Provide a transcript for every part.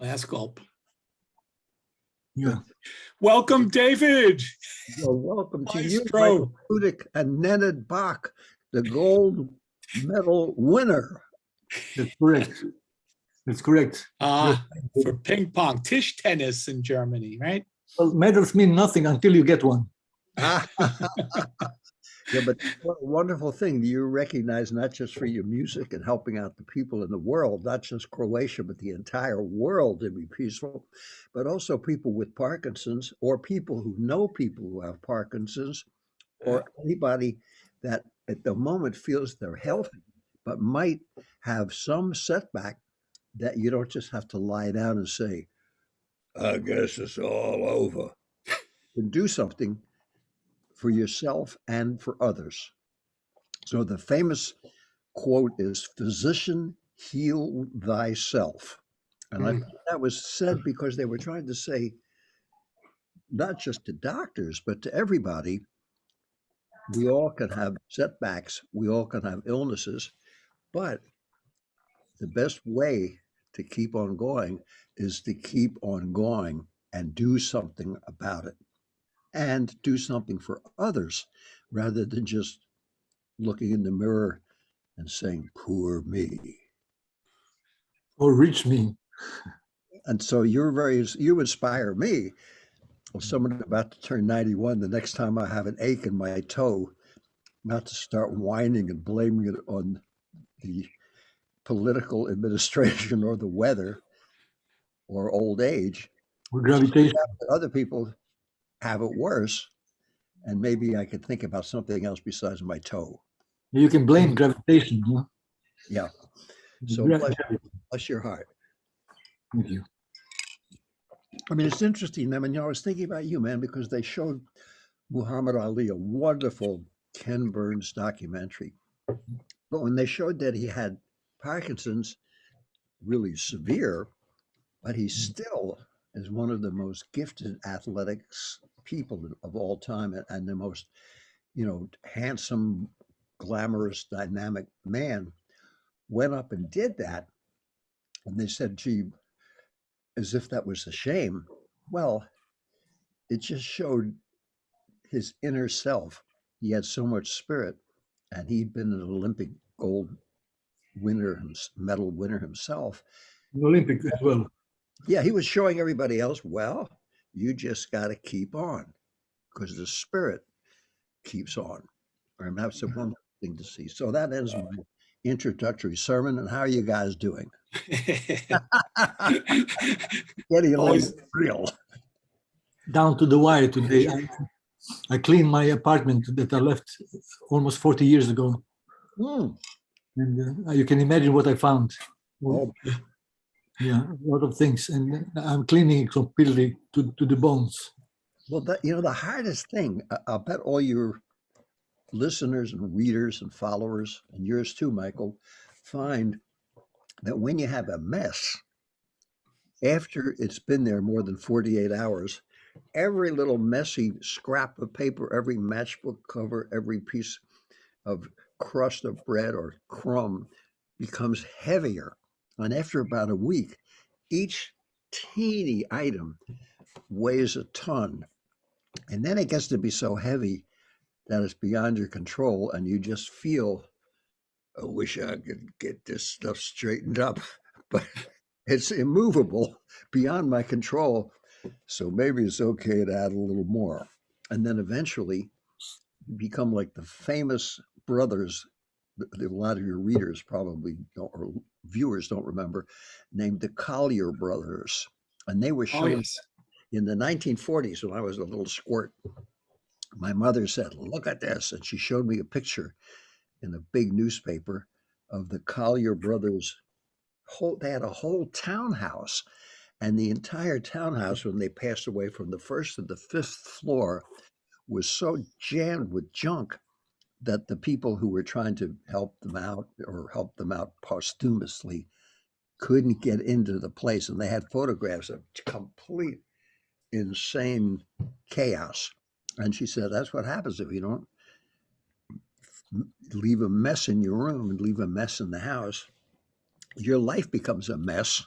Last gulp. Yeah. Welcome, David. Well, welcome to you, Maestro. Michael Kudik and Nenad Bach, the gold medal winner. That's correct. That's correct. For ping pong, Tisch tennis in Germany, right? Well, medals mean nothing until you get one. Yeah, but what a wonderful thing. You recognize not just for your music and helping out the people in the world, not just Croatia, but the entire world to be peaceful, but also people with Parkinson's or people who know people who have Parkinson's or anybody that at the moment feels they're healthy, but might have some setback that you don't just have to lie down and say, I guess it's all over. And do something for yourself and for others. So the famous quote is, physician, heal thyself. And I think that was said because they were trying to say, not just to doctors, but to everybody, we all can have setbacks, we all can have illnesses, but the best way to keep on going is to keep on going and do something about it and do something for others rather than just looking in the mirror and saying, poor me. Or reach me. And so you inspire me. Well, someone about to turn 91, the next time I have an ache in my toe, not to start whining and blaming it on the political administration or the weather or old age. Or gravitation. Other people have it worse, and maybe I could think about something else besides my toe. You can blame gravitation. Huh? Yeah. So bless your heart. Thank you. I mean, it's interesting. I mean, I was thinking about you, man, because they showed Muhammad Ali, a wonderful Ken Burns documentary. But when they showed that he had Parkinson's, really severe, but he still is one of the most gifted athletics people of all time and the most, handsome, glamorous, dynamic man, went up and did that. And they said, gee, as if that was a shame. Well, it just showed his inner self. He had so much spirit, and he'd been an Olympic gold medal winner himself. An Olympic as well. Yeah, he was showing everybody else, well, you just got to keep on because the spirit keeps on. And that's a wonderful thing to see. So that ends my introductory sermon. And how are you guys doing? Getting always real. Down to the wire today. I cleaned my apartment that I left almost 40 years ago. And you can imagine what I found. Oh. Yeah, a lot of things. And I'm cleaning it completely to the bones. Well, the hardest thing, I'll bet all your listeners and readers and followers, and yours too, Michael, find that when you have a mess, after it's been there more than 48 hours, every little messy scrap of paper, every matchbook cover, every piece of crust of bread or crumb becomes heavier. And after about a week, each teeny item weighs a ton. And then it gets to be so heavy that it's beyond your control, and you just feel, I wish I could get this stuff straightened up, but it's immovable, beyond my control. So maybe it's okay to add a little more. And then eventually you become like the famous brothers that a lot of your readers probably don't, or viewers don't remember, named the Collier Brothers. And they were shown in the 1940s when I was a little squirt. My mother said, look at this. And she showed me a picture in a big newspaper of the Collier Brothers. They had a whole townhouse. And the entire townhouse, when they passed away, from the first to the fifth floor, was so jammed with junk that the people who were trying to help them out posthumously couldn't get into the place. And they had photographs of complete insane chaos. And she said, that's what happens if you don't leave a mess in your room and leave a mess in the house. Your life becomes a mess.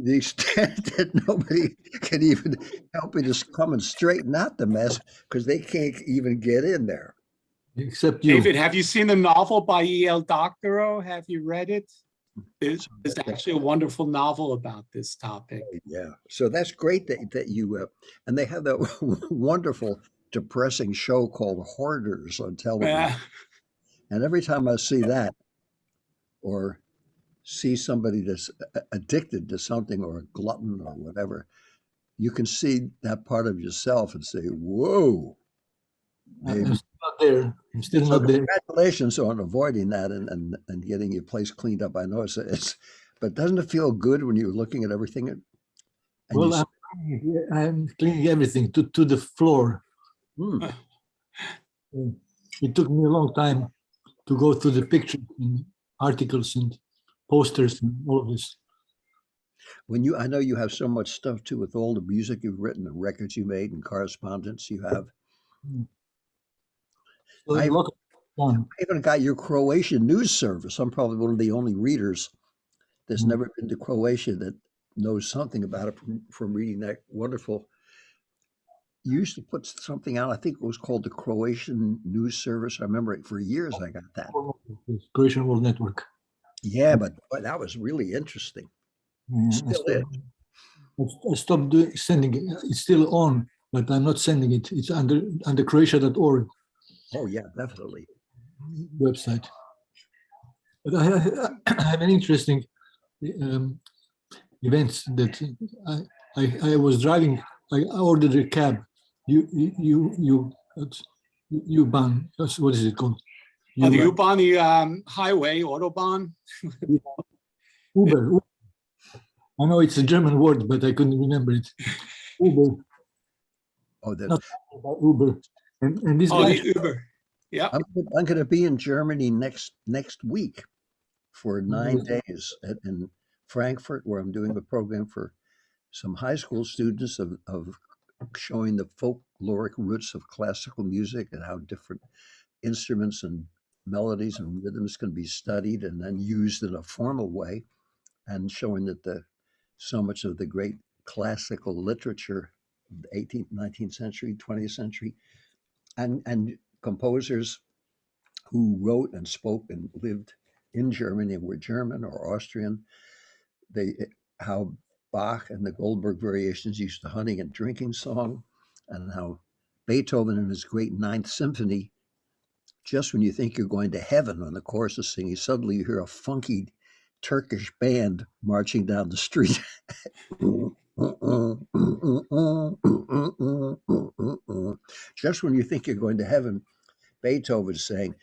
the extent that nobody can even help me to come and straighten out the mess because they can't even get in there. Except you. David, have you seen the novel by E.L. Doctorow? Have you read it? It's actually a wonderful novel about this topic. Yeah, so that's great that you and they have that wonderful depressing show called Hoarders on television. And every time I see that or see somebody that's addicted to something or a glutton or whatever, you can see that part of yourself and say, whoa. I'm still not there. I'm still So not there. congratulations on avoiding that and getting your place cleaned up. I know but doesn't it feel good when you're looking at everything? And Well, I'm cleaning everything to the floor. It took me a long time to go through the pictures and articles and posters and all of this. I know you have so much stuff too with all the music you've written and records you made and correspondence you have. So I a lot of fun. even got your Croatian news service. I'm probably one of the only readers that's never been to Croatia that knows something about it from reading that wonderful. You used to put something out, I think it was called the Croatian News Service. I remember it for years. I got that. Croatian World Network. Yeah, but that was really interesting. Still is. I stopped sending it. It's still on, but I'm not sending it. It's under Croatia.org. Oh yeah, definitely. Website. But I have an interesting events that I was driving. I ordered a cab. U-Bahn. What is it called? The U-Bahn, highway, Autobahn. Uber. I know it's a German word, but I couldn't remember it. Uber. Oh, not about Uber. And this guy. The Uber. Yeah. I'm going to be in Germany next week for 9 days in Frankfurt, where I'm doing a program for some high school students of showing the folkloric roots of classical music and how different instruments and melodies and rhythms can be studied and then used in a formal way, and showing that so much of the great classical literature of the 18th, 19th century, 20th century, and composers who wrote and spoke and lived in Germany and were German or Austrian, how Bach and the Goldberg variations used the hunting and drinking song, and how Beethoven in his great Ninth Symphony, just when you think you're going to heaven on the chorus is singing, suddenly you hear a funky Turkish band marching down the street. Just when you think you're going to heaven, Beethoven's saying,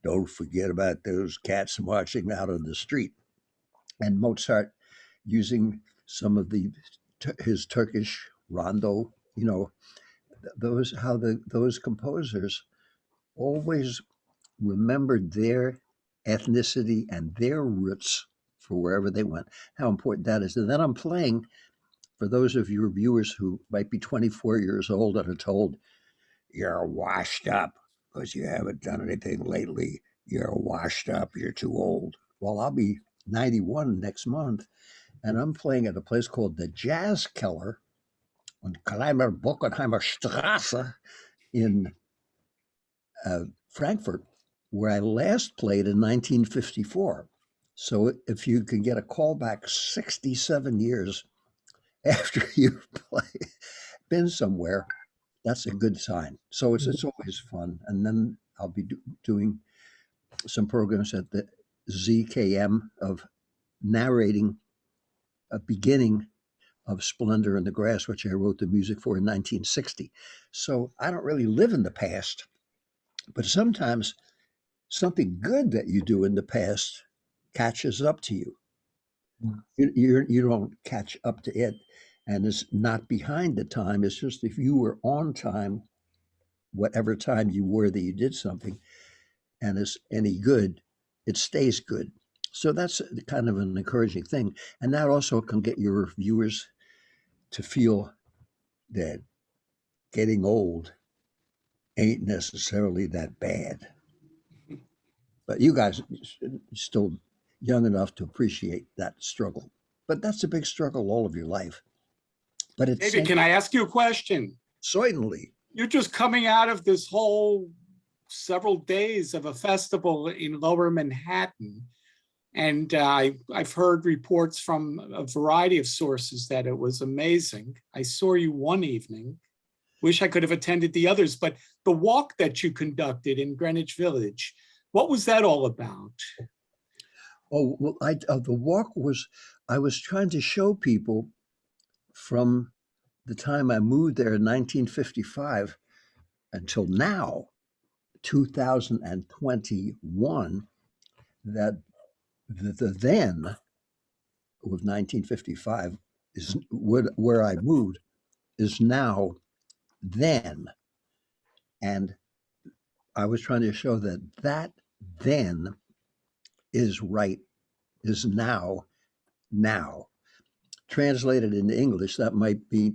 don't forget about those cats marching out on the street. And Mozart using some of his Turkish rondo, those composers always remembered their ethnicity and their roots for wherever they went, how important that is. And then I'm playing, for those of your viewers who might be 24 years old and are told, you're washed up because you haven't done anything lately. You're washed up. You're too old. Well, I'll be 91 next month, and I'm playing at a place called the Jazz Keller on Kleimer Bockenheimer Straße in Frankfurt, where I last played in 1954. So if you can get a call back 67 years after you've been somewhere, that's a good sign. So it's always fun. And then I'll be doing some programs at the ZKM of narrating a beginning of Splendor in the Grass, which I wrote the music for in 1960. So I don't really live in the past, but sometimes something good that you do in the past catches up to you. You don't catch up to it, and it's not behind the time. It's just if you were on time, whatever time you were that you did something, and it's any good, it stays good. So that's kind of an encouraging thing. And that also can get your viewers to feel that getting old ain't necessarily that bad. But you guys are still young enough to appreciate that struggle. but that's a big struggle all of your life. But it's David, can I ask you a question? certainly. You're just coming out of this whole several days of a festival in Lower Manhattan. And I've heard reports from a variety of sources that it was amazing. I saw you one evening. Wish I could have attended the others, but the walk that you conducted in Greenwich Village, what was that all about? Oh, well, the walk was, I was trying to show people from the time I moved there in 1955 until now, 2021, that the then of 1955 is where I moved is now then. And I was trying to show that that then is now. Translated into English, that might be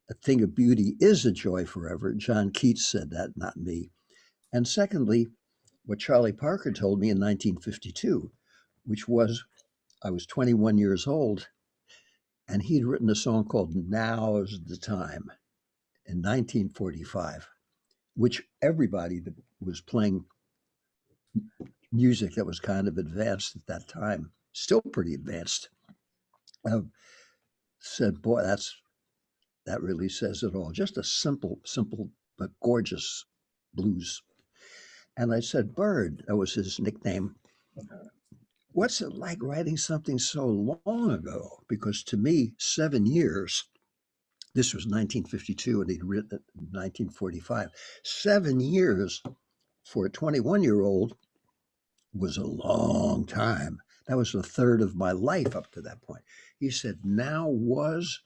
a thing of beauty is a joy forever. John Keats said that, not me. And secondly, what Charlie Parker told me in 1952, which was I was 21 years old, and he'd written a song called Now's the Time in 1945, which everybody that was playing music that was kind of advanced at that time, still pretty advanced, said, boy, that really says it all. Just a simple but gorgeous blues. And I said, Bird, that was his nickname. What's it like writing something so long ago? Because to me, 7 years, this was 1952 and he'd written it in 1945. 7 years for a 21-year-old was a long time. That was a third of my life up to that point. He said, now was,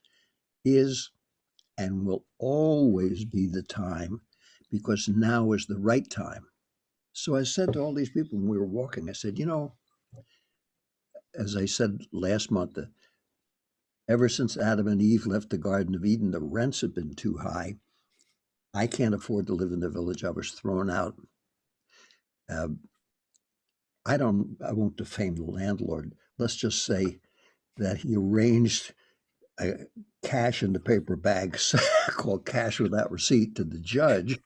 is, and will always be the time, because now is the right time. So I said to all these people when we were walking, I said, as I said last month, ever since Adam and Eve left the Garden of Eden, the rents have been too high. I can't afford to live in the village. I was thrown out. I won't defame the landlord. Let's just say that he arranged cash in the paper bags called cash without receipt to the judge,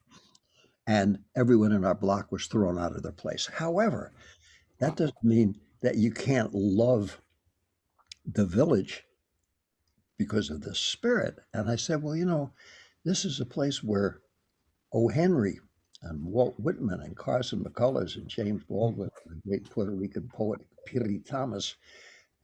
and everyone in our block was thrown out of their place. However, that doesn't mean that you can't love the village because of the spirit. And I said, well, this is a place where O. Henry and Walt Whitman and Carson McCullers and James Baldwin, the great Puerto Rican poet Piri Thomas,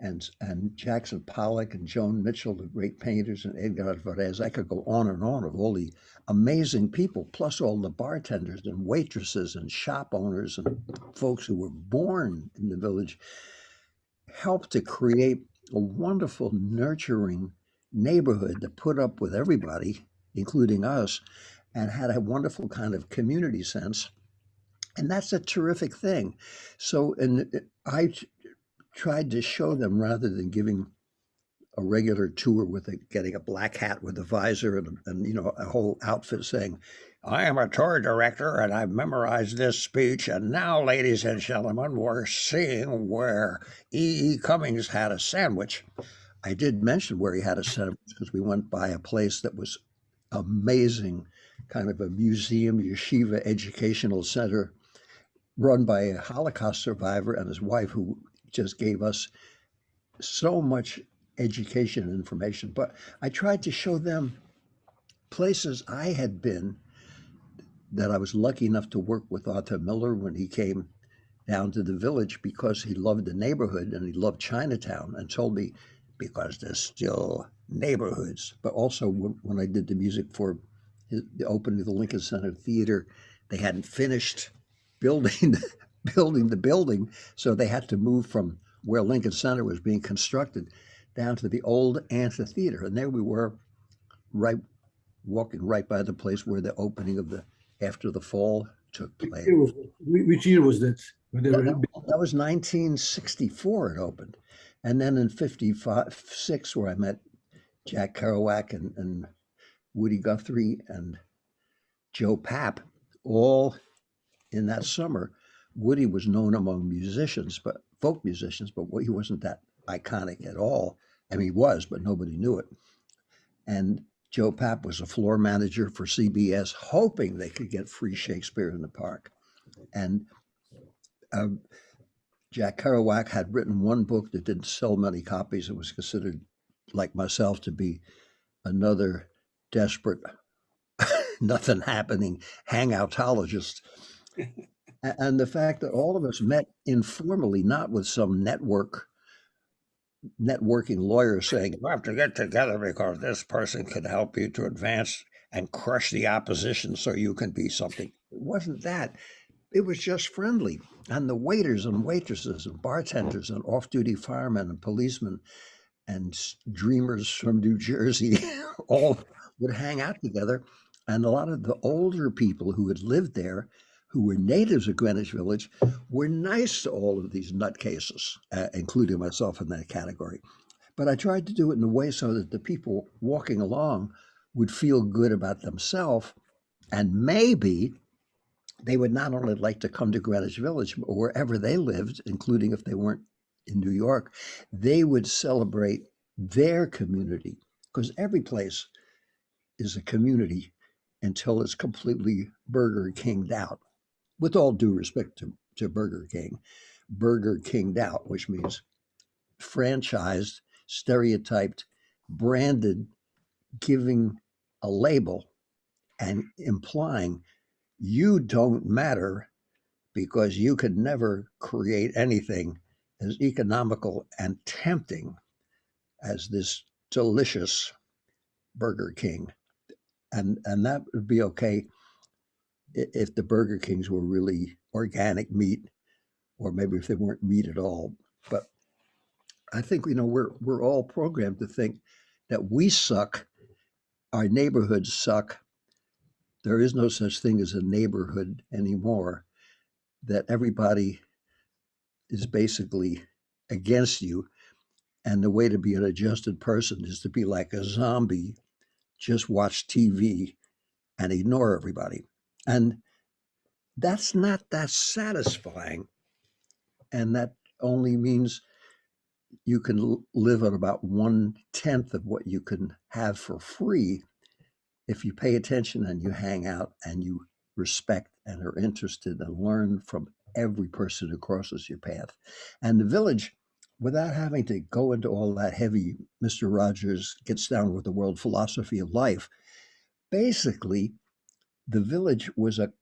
and Jackson Pollock and Joan Mitchell, the great painters, and Edgar Alvarez. I could go on and on of all the amazing people, plus all the bartenders and waitresses and shop owners and folks who were born in the village, helped to create a wonderful, nurturing neighborhood that put up with everybody, including us, and had a wonderful kind of community sense. And that's a terrific thing. So, and I tried to show them, rather than giving a regular tour with getting a black hat with a visor and a whole outfit saying, I am a tour director and I've memorized this speech. And now, ladies and gentlemen, we're seeing where E.E. Cummings had a sandwich. I did mention where he had a sandwich because we went by a place that was amazing, kind of a museum, yeshiva educational center run by a Holocaust survivor and his wife, who just gave us so much education and information. But I tried to show them places I had been, that I was lucky enough to work with Arthur Miller when he came down to the village, because he loved the neighborhood and he loved Chinatown, and told me, because there's still neighborhoods. But also when I did the music for the opening of the Lincoln Center Theater, they hadn't finished building the building, so they had to move from where Lincoln Center was being constructed down to the old amphitheater. And there we were, walking right by the place where the opening of after the fall took place. Which year was that? That was 1964 it opened. And then in 56, where I met Jack Kerouac and Woody Guthrie and Joe Papp, all in that summer. Woody was known among musicians, but folk musicians, but he wasn't that iconic at all. I mean, he was, but nobody knew it. And Joe Papp was a floor manager for CBS, hoping they could get free Shakespeare in the Park. And Jack Kerouac had written one book that didn't sell many copies. It was considered, like myself, to be another desperate, nothing happening hangoutologist. And the fact that all of us met informally, not with some networking lawyer saying, you have to get together because this person could help you to advance and crush the opposition so you can be something. It wasn't that. It was just friendly. And the waiters and waitresses and bartenders and off-duty firemen and policemen and dreamers from New Jersey all would hang out together. And a lot of the older people who had lived there, who were natives of Greenwich Village, were nice to all of these nutcases, including myself in that category. But I tried to do it in a way so that the people walking along would feel good about themselves, and maybe they would not only like to come to Greenwich Village, but wherever they lived, including if they weren't in New York, they would celebrate their community, because every place is a community until it's completely Burger Kinged out. With all due respect to Burger Kinged out, which means franchised, stereotyped, branded, giving a label and implying you don't matter because you could never create anything as economical and tempting as this delicious Burger King. And that would be okay if the Burger Kings were really organic meat, or maybe if they weren't meat at all. But I think, we're all programmed to think that we suck, our neighborhoods suck. There is no such thing as a neighborhood anymore, that everybody is basically against you. And the way to be an adjusted person is to be like a zombie, just watch TV and ignore everybody. And that's not that satisfying. And that only means you can live on about 1/10 of what you can have for free if you pay attention and you hang out and you respect and are interested and learn from every person who crosses your path. And the village, without having to go into all that heavy Mr. Rogers gets down with the world philosophy of life, basically the village was a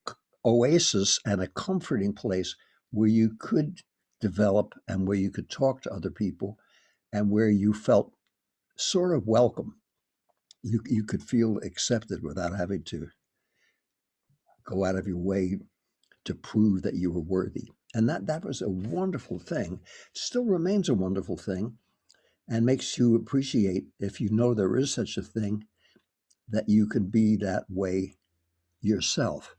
oasis and a comforting place where you could develop and where you could talk to other people and where you felt sort of welcome. You could feel accepted without having to go out of your way to prove that you were worthy. And that was a wonderful thing, still remains a wonderful thing, and makes you appreciate, if you know there is such a thing, that you can be that way yourself.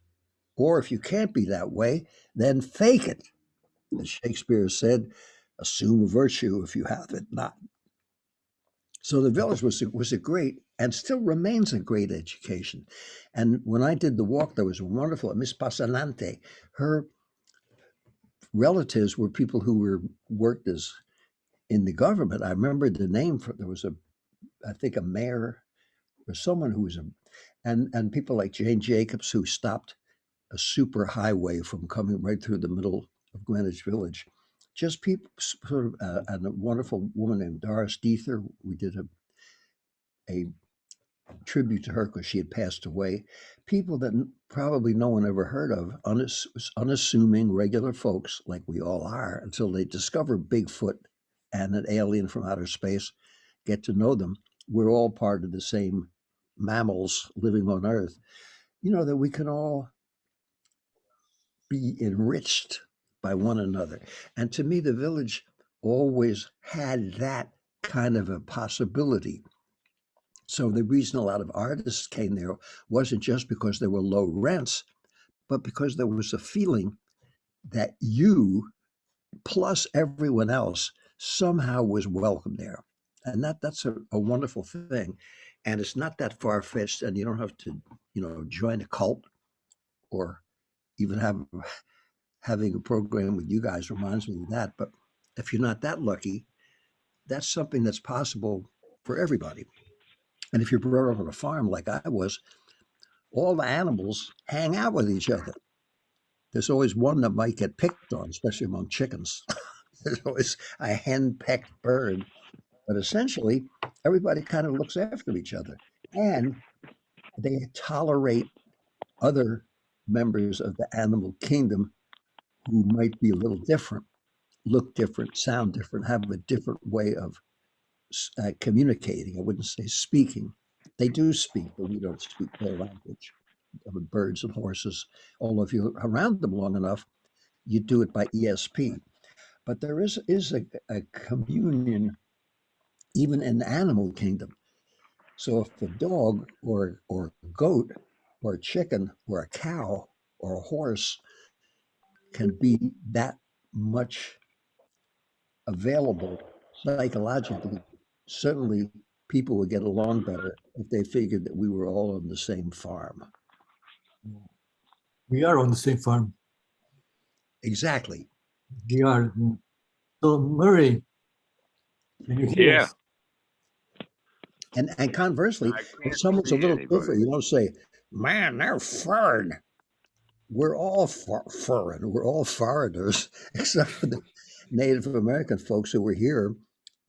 Or if you can't be that way, then fake it. As Shakespeare said, assume virtue if you have it not. So the village was a great, and still remains a great education. And when I did the walk, there was a wonderful Miss Pasanante. Her relatives were people who worked as in the government. I remember the name there was I think a mayor or someone who was and people like Jane Jacobs, who stopped a super highway from coming right through the middle of Greenwich Village. Just people, sort of, and a wonderful woman named Doris Deether. We did a tribute to her because she had passed away. People that probably no one ever heard of, unassuming, regular folks like we all are, until they discover Bigfoot and an alien from outer space, get to know them. We're all part of the same mammals living on Earth. That we can all be enriched by one another. And to me, the village always had that kind of a possibility. So the reason a lot of artists came there wasn't just because there were low rents, but because there was a feeling that you, plus everyone else, somehow was welcome there. And that's a wonderful thing. And it's not that far-fetched, and you don't have to, join a cult or even having a program with you guys reminds me of that. But if you're not that lucky, that's something that's possible for everybody. And if you're brought up on a farm like I was, all the animals hang out with each other. There's always one that might get picked on, especially among chickens. There's always a hen-pecked bird. But essentially, everybody kind of looks after each other. And they tolerate other members of the animal kingdom who might be a little different, look different, sound different, have a different way of communicating. I wouldn't say speaking. They do speak, but we don't speak their language. With birds and horses, although if you're around them long enough, you do it by ESP. But there is a communion even in the animal kingdom. So if a dog or a goat or a chicken or a cow or a horse can be that much available psychologically, certainly people would get along better if they figured that we were all on the same farm. We are on the same farm. Exactly. We are. So Murray, can you hear us? And conversely, if someone's a little different, you don't say, man, they're foreign. We're all foreign. We're all foreigners, except for the Native American folks who were here,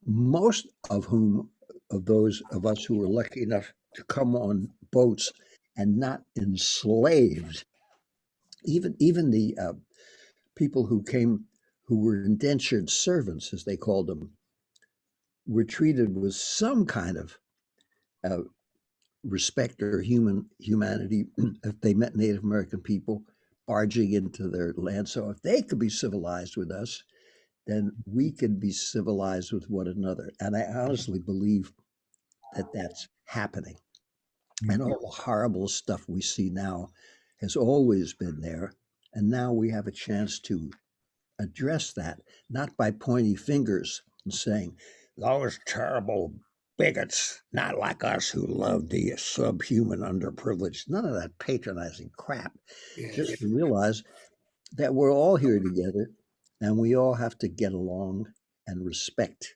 most of whom, of those of us who were lucky enough to come on boats and not enslaved, even the people who came, who were indentured servants, as they called them, were treated with some kind of respect or humanity if they met Native American people barging into their land. So if they could be civilized with us, then we could be civilized with one another. And I honestly believe that that's happening. And all the horrible stuff we see now has always been there. And now we have a chance to address that, not by pointing fingers and saying, those terrible bigots, not like us who love the subhuman underprivileged. None of that patronizing crap. Yes. Just to realize that we're all here together and we all have to get along and respect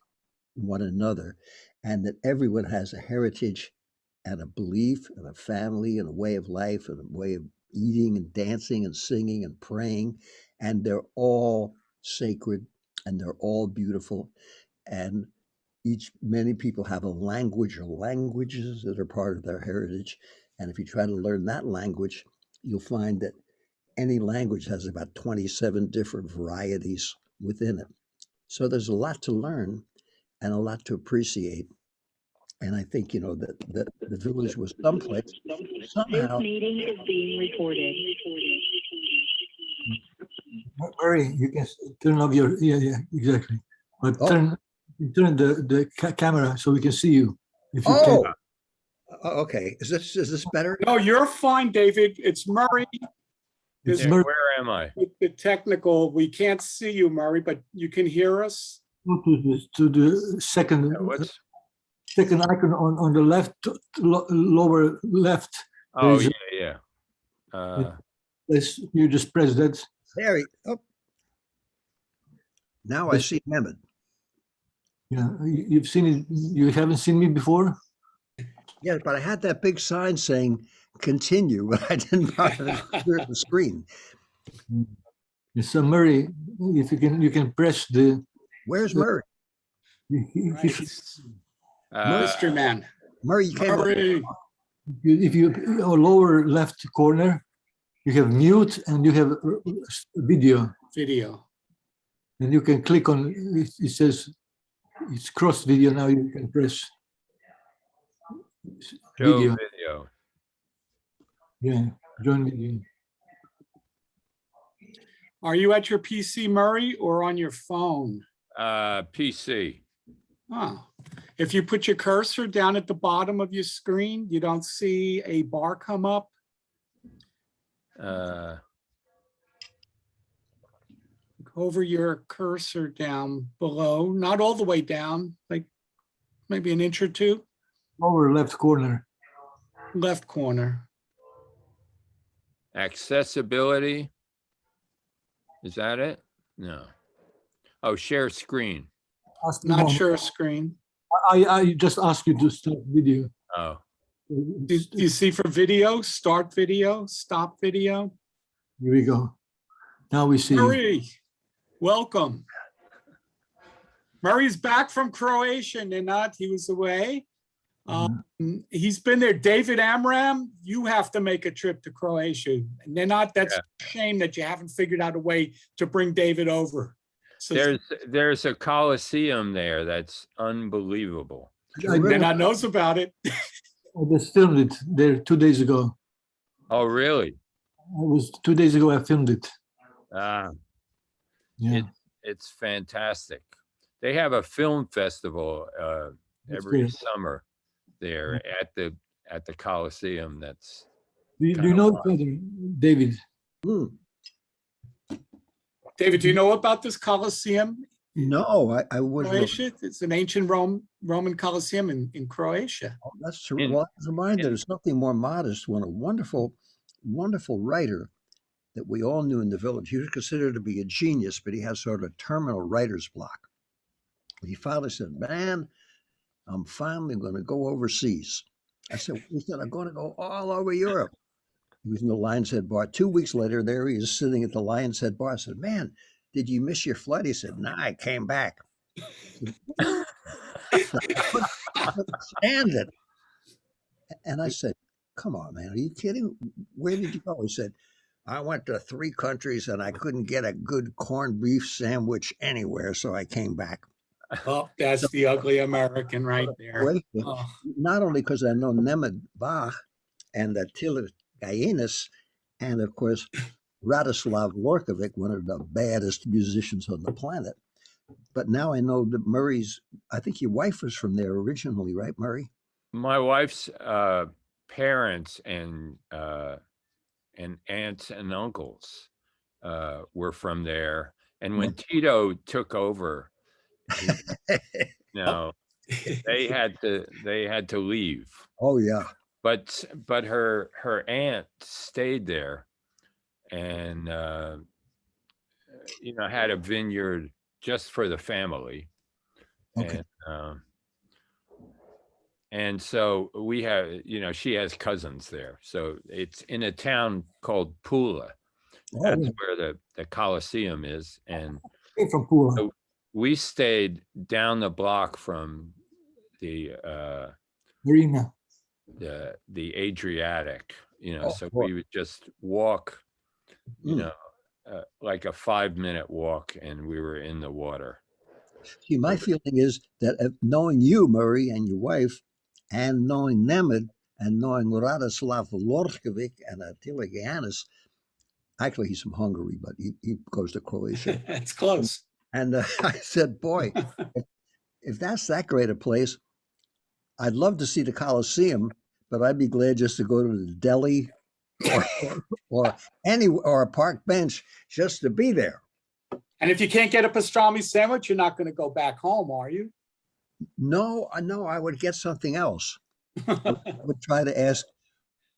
one another, and that everyone has a heritage and a belief and a family and a way of life and a way of eating and dancing and singing and praying, and they're all sacred and they're all beautiful. And many people have a language or languages that are part of their heritage. And if you try to learn that language, you'll find that any language has about 27 different varieties within it. So there's a lot to learn and a lot to appreciate. And I think, that the village was someplace somehow. This meeting is being recorded. Murray, you can turn off your, yeah, exactly. But turn the camera so we can see you. If you can. Okay. Is this better? No, you're fine, David. It's Murray. It's This- Murray. Where am I? The technical, we can't see you, Murray, but you can hear us. Go to the second What's? second icon on the left, lower left. Oh, There's yeah. you just press that. There Now I see Mehmet. Yeah, you've seen it. You haven't seen me before. Yeah, but I had that big sign saying continue, but I didn't bother to clear the screen. So Murray, if you can press the. Where's Murray? Mystery man. Murray, you came Murray. If you lower left corner, you have mute and you have video. Video. And you can click on it says it's cross video. Now you can press Show video. video. Yeah, join video. Are you at your PC, Murray, or on your phone? PC. Oh, if you put your cursor down at the bottom of your screen, you don't see a bar come up. Hover your cursor down below, not all the way down, like maybe an inch or two, Lower left corner. left corner. Accessibility. Is that it? No. Oh, share screen. Ask me Not more. sure screen. I just ask you to start video. Oh, Do you see for video, start video, stop video? Here we go. Now we see you. Murray, welcome. Murray's back from Croatia, Nenad. He was away. He's been there. David Amram, you have to make a trip to Croatia. Nenad, that's a shame that you haven't figured out a way to bring David over. So there's a Colosseum there that's unbelievable. Nenad knows about it. I just filmed it there 2 days ago. Oh, really? 2 days ago I filmed it. Ah, Yeah. it's fantastic. They have a film festival every great. summer there at the Colosseum. That's Do you know each other, David? David, do you know about this Colosseum? No, I wouldn't. Croatia? It's an ancient Roman Colosseum in Croatia. Oh, that's true. Well, I was reminded of something more modest when a wonderful, wonderful writer that we all knew in the village. He was considered to be a genius, but he had sort of a terminal writer's block. He finally said, "Man, I'm finally going to go overseas." I said, "He said, I'm going to go all over Europe." He was in the Lion's Head Bar. 2 weeks later, there he is sitting at the Lion's Head Bar. I said, "Man, did you miss your flight?" He said, "Nah, I came back." I couldn't stand it. And I said, "Come on, man, are you kidding? Where did you go?" He said, "I went to 3 countries and I couldn't get a good corned beef sandwich anywhere, so I came back." Oh, that's the ugly American right there. Oh. Not only because I know Nenad Bach and Attila Gaianis, and of course Radoslav Lorkovic, one of the baddest musicians on the planet, but now I know that Murray's, I think your wife was from there originally, right, Murray? my wife's parents and aunts and uncles were from there. And when Tito took over, they had to leave. Oh yeah. But her aunt stayed there, and had a vineyard just for the family. Okay. And so we have, she has cousins there. So it's in a town called Pula. That's where the Colosseum is. And From Pula. so we stayed down the block from the Marina. the Adriatic, so boy. we would just walk, like a 5-minute walk, and we were in the water. See, my feeling is that knowing you, Murray, and your wife, and knowing Nenad, and knowing Radoslav Lorkovic and Attila Gaianis, actually he's from Hungary, but he goes to Croatia. It's close. And I said, boy, if that's that great a place, I'd love to see the Colosseum, but I'd be glad just to go to the deli or a park bench just to be there. And if you can't get a pastrami sandwich, you're not going to go back home, are you? No, I would get something else. I would try to ask,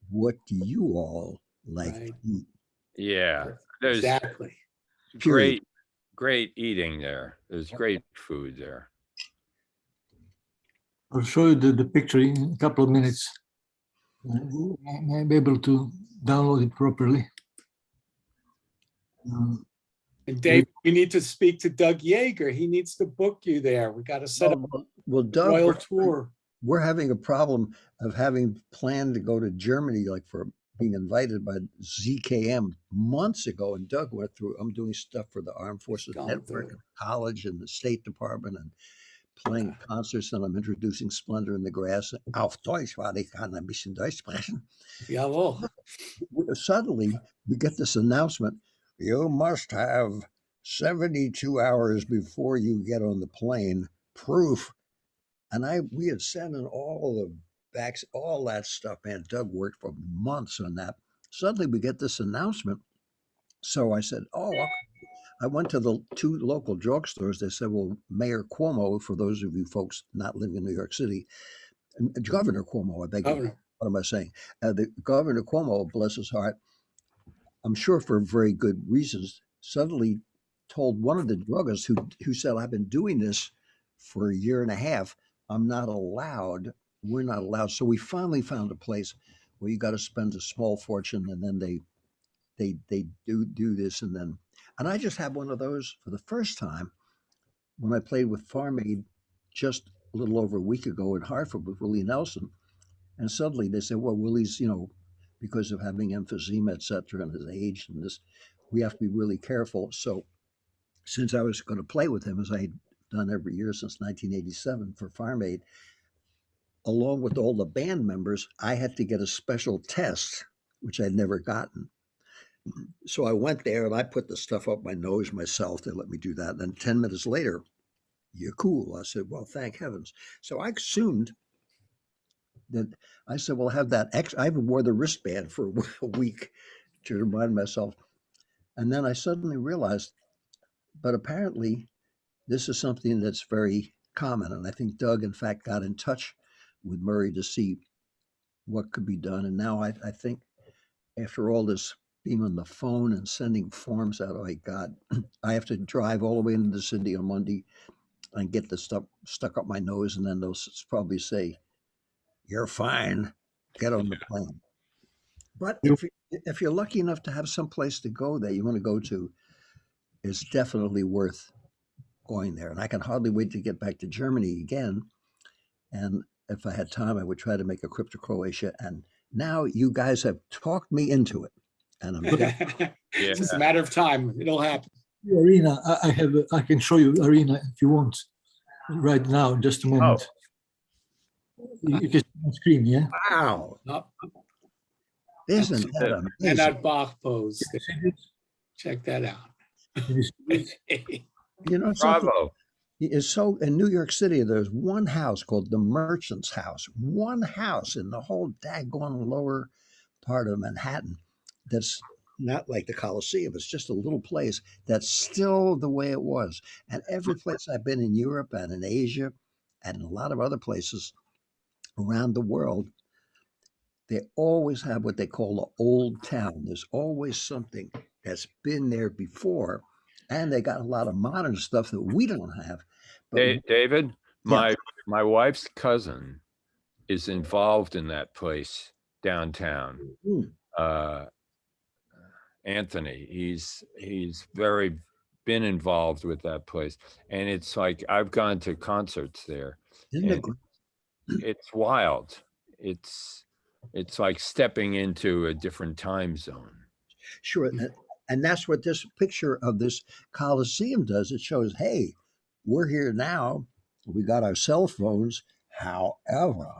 what do you all like to eat? Yeah, there's Exactly. great eating there. There's great food there. I'll show you the picture in a couple of minutes. I'll be able to download it properly. And Dave, we need to speak to Doug Yeager. He needs to book you there. We got to set up Well, a Doug, royal tour. we're having a problem of having planned to go to Germany, like for being invited by ZKM months ago. And Doug went through, I'm doing stuff for the Armed Forces Network, College, and the State Department, and playing concerts, and I'm introducing Splendor in the Grass. Auf Deutsch, weil ich kann ein bisschen Deutsch sprechen. Jawohl. Suddenly, we get this announcement, you must have 72 hours before you get on the plane, proof. And we had sent in all that stuff, man. Doug worked for months on that. Suddenly, we get this announcement. So I said, okay. I went to the 2 local drugstores. They said, well, Mayor Cuomo, for those of you folks not living in New York City, Governor Cuomo, I beg you. What am I saying? The Governor Cuomo, bless his heart, I'm sure for very good reasons, suddenly told one of the druggists who said, I've been doing this for a year and a half, we're not allowed. So we finally found a place where you got to spend a small fortune, and then they do this, and I just had one of those for the first time when I played with Farm Aid just a little over a week ago in Hartford with Willie Nelson. And suddenly they said, well, Willie's, because of having emphysema, et cetera, and his age and this, we have to be really careful. So since I was going to play with him, as I had done every year since 1987 for Farm Aid, along with all the band members, I had to get a special test, which I'd never gotten. So I went there and I put the stuff up my nose myself. They let me do that. And then 10 minutes later, you're cool. I said, well, thank heavens. So I assumed that I said, well, have that I even wore the wristband for a week to remind myself. And then I suddenly realized, but apparently this is something that's very common. And I think Doug, in fact, got in touch with Murray to see what could be done. And now I think after all this being on the phone and sending forms out, oh my God, I have to drive all the way into the city on Monday and get the stuff stuck up my nose. And then they'll probably say, you're fine, get on the plane. But if you're lucky enough to have some place to go that you want to go to, it's definitely worth going there. And I can hardly wait to get back to Germany again. And if I had time, I would try to make a trip to Croatia. And now you guys have talked me into it. And I'm It's just a matter of time. It'll happen. Arena, I can show you Arena if you want right now, just a moment. You can see on screen, yeah? wow. Up. Isn't that amazing? Nenad Bach pose. Check that out. Can you see it? You know, something Bravo. is so in New York City, there's one house called the Merchant's House, one house in the whole daggone lower part of Manhattan that's not like the Coliseum. It's just a little place that's still the way it was. And every place I've been in Europe and in Asia and a lot of other places around the world, they always have what they call the old town. There's always something that's been there before. And they got a lot of modern stuff that we don't have. But David, Yeah. my wife's cousin is involved in that place downtown. Hmm. Anthony, he's very been involved with that place, and it's like I've gone to concerts there. Isn't it And great? it's wild. It's like stepping into a different time zone. Sure. And that's what this picture of this Coliseum does. It shows, hey, we're here now. We got our cell phones. However,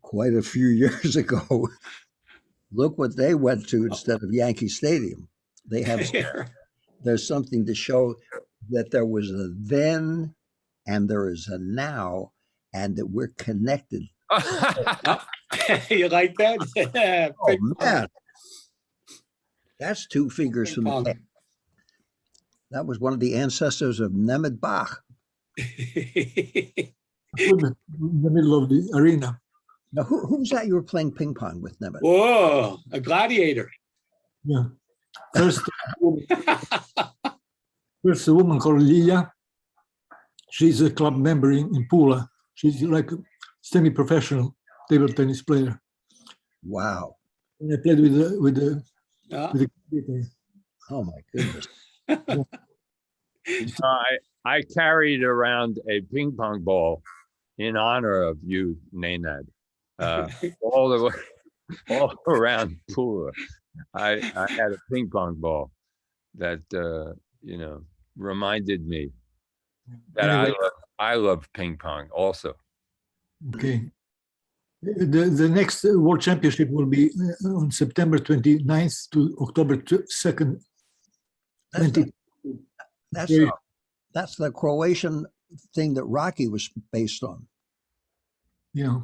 quite a few years ago, look what they went to instead of Yankee Stadium. They have there's something to show that there was a then and there is a now, and that we're connected. You like that? Oh man, that's two fingers from the Ping head. That was one of the ancestors of Nenad Bach. In the middle of the arena. Now, who's that you were playing ping pong with, Nenad? Whoa, a gladiator. Yeah. First a woman called Lilia. She's a club member in Pula. She's like a semi-professional table tennis player. Wow. And I played with the Yeah. computer. Oh my goodness. I carried around a ping pong ball in honor of you, Nenad, all around Pula. I had a ping pong ball that reminded me that Anyway. I love ping pong also. Okay. The next World Championship will be on September 29th to October 2nd. That's the Croatian thing that Rocky was based on. Yeah.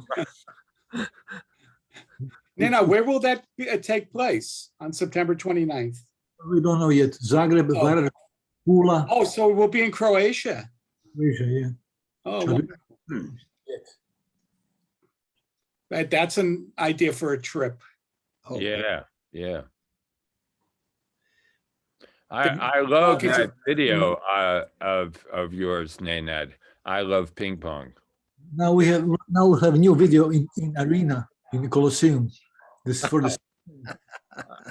Nina, where will that take place on September 29th? We don't know yet. Zagreb, Oh. Varna, Pula, Oh, so we'll be in Croatia. Croatia, yeah. Oh, wonderful. That's an idea for a trip. Oh, Yeah. I love Okay, so- that video of yours, Nenad. I love ping pong. Now we have a new video in arena in the Colosseum. This is for the.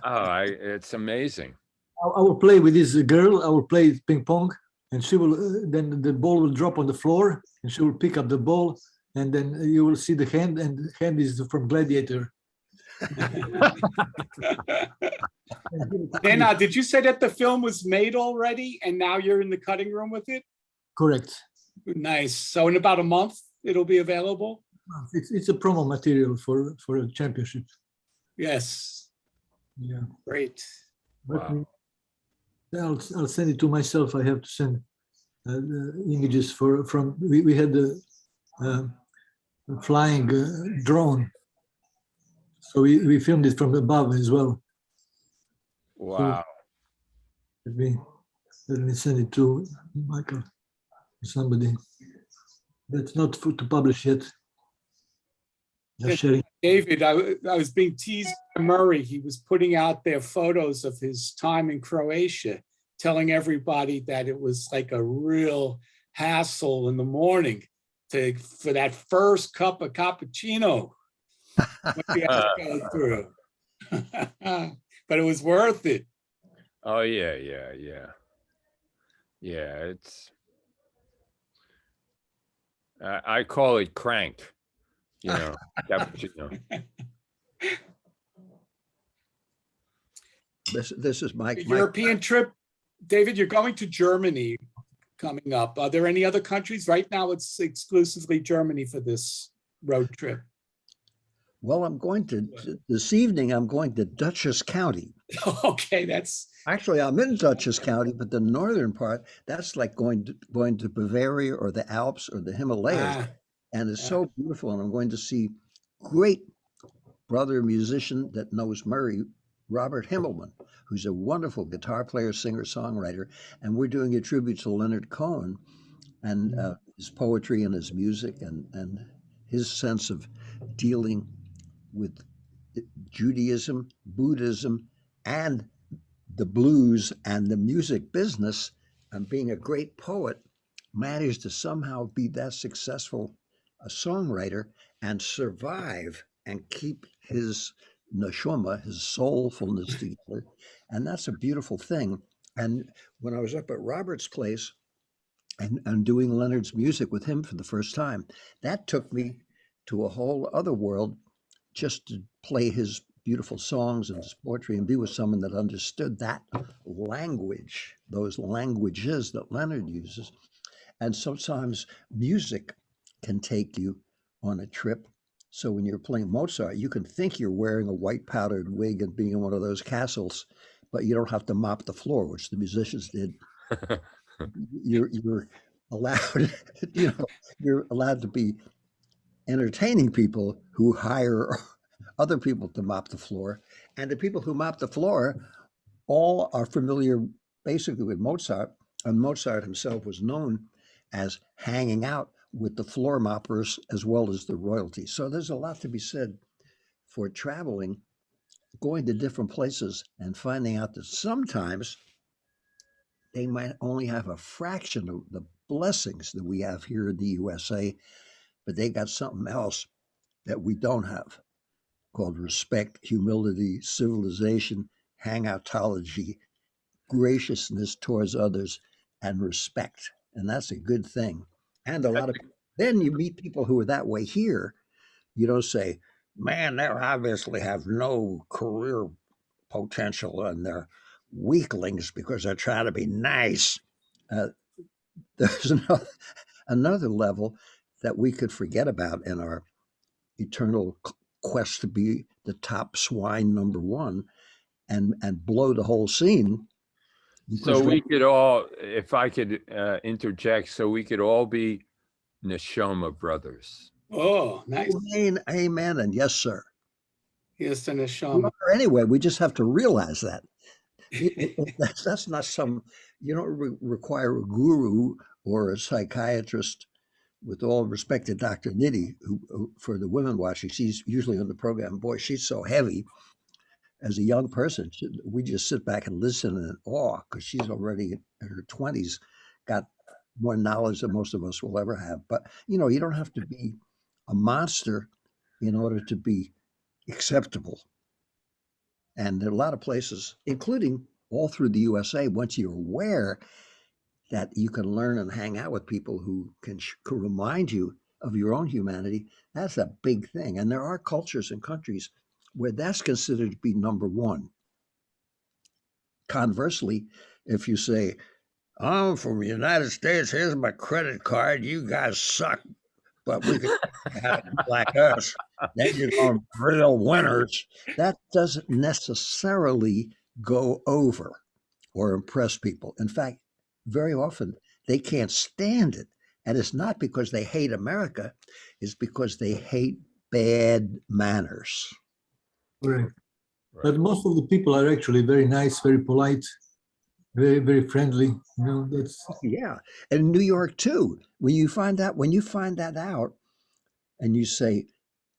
Oh, it's amazing. I will play with this girl. I will play ping pong, and she will. Then the ball will drop on the floor, and she will pick up the ball, and then you will see the hand, and the hand is from Gladiator. Nenad, did you say that the film was made already and now you're in the cutting room with it? Correct. Nice. So in about a month, it'll be available? It's a promo material for a championship. Yes. Yeah. Great. Wow. I'll send it to myself. I have to send the images from. We had the flying drone, so we filmed it from above as well. Wow. Let me send it to Michael or somebody. That's not to publish yet. Just sharing. David, I was being teased by Murray. He was putting out their photos of his time in Croatia, telling everybody that it was like a real hassle in the morning for that first cup of cappuccino. What you have to go through. But it was worth it. Oh yeah. It's. I call it cranked. Cappuccino. This is Mike. The European trip, David, you're going to Germany coming up. Are there any other countries? Right now, it's exclusively Germany for this road trip. Well, I'm going to this evening. I'm going to Dutchess County. Okay, that's Actually, I'm in Dutchess County, but the northern part, that's like going to Bavaria or the Alps or the Himalayas, and it's so beautiful. And I'm going to see great brother musician that knows Murray, Robert Himmelman, who's a wonderful guitar player, singer, songwriter, and we're doing a tribute to Leonard Cohen and his poetry and his music and his sense of dealing with Judaism, Buddhism, and the blues and the music business, and being a great poet, managed to somehow be that successful a songwriter and survive and keep his neshama, his soulfulness together. And that's a beautiful thing. And when I was up at Robert's place and doing Leonard's music with him for the first time, that took me to a whole other world, just to play his beautiful songs and his poetry and be with someone that understood that language, those languages that Leonard uses. And sometimes music can take you on a trip. So when you're playing Mozart, you can think you're wearing a white powdered wig and being in one of those castles, but you don't have to mop the floor, which the musicians did. You're allowed, you're allowed to be entertaining people who hire other people to mop the floor. And the people who mop the floor all are familiar basically with Mozart. And Mozart himself was known as hanging out with the floor moppers as well as the royalty. So there's a lot to be said for traveling, going to different places and finding out that sometimes they might only have a fraction of the blessings that we have here in the USA, but they got something else that we don't have, called respect, humility, civilization, hangoutology, graciousness towards others, and respect. And that's a good thing. And a lot of, then you meet people who are that way here. You don't say, man, they obviously have no career potential and they're weaklings because they're trying to be nice. There's another level that we could forget about in our eternal quest to be the top swine number one and blow the whole scene. So we could all, if I could interject, so we could all be Neshama brothers. Oh, nice. Amen and yes, sir. Yes, and Neshama. Anyway, we just have to realize that. That's not some, you don't require a guru or a psychiatrist. With all respect to Dr. Nitty, who for the women watching, she's usually on the program. Boy, she's so heavy. As a young person, we just sit back and listen in awe because she's already in her 20s, got more knowledge than most of us will ever have. But, you know, you don't have to be a monster in order to be acceptable. And there are a lot of places, including all through the USA, once you're aware that you can learn and hang out with people who can remind you of your own humanity, that's a big thing. And there are cultures and countries where that's considered to be number one. Conversely, if you say, I'm from the United States, here's my credit card, you guys suck, but we can have it like us, then you're going real winners. That doesn't necessarily go over or impress people. In fact, very often they can't stand it. And it's not because they hate America, it's because they hate bad manners. Correct. Right. But most of the people are actually very nice, very polite, very, very friendly. You know, that's Yeah. And New York too. When you find that out and you say,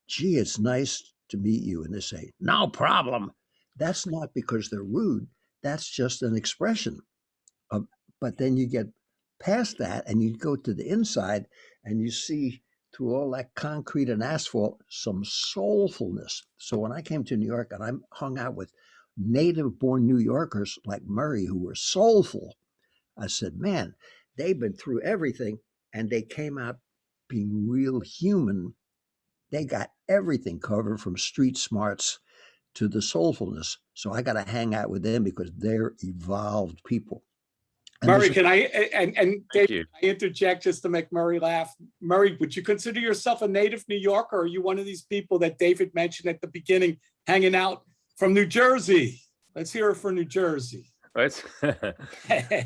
gee, it's nice to meet you, and they say, no problem. That's not because they're rude. That's just an expression. But then you get past that and you go to the inside and you see through all that concrete and asphalt some soulfulness. So when I came to New York and I hung out with native born New Yorkers like Murray who were soulful, I said, man, they've been through everything and they came out being real human. They got everything covered from street smarts to the soulfulness. So I got to hang out with them because they're evolved people. And Murray, this- can I, and Thank Dave, you. can I interject just to make Murray laugh? Murray, would you consider yourself a native New Yorker, or are you one of these people that David mentioned at the beginning, hanging out from New Jersey? Let's hear it for New Jersey. It's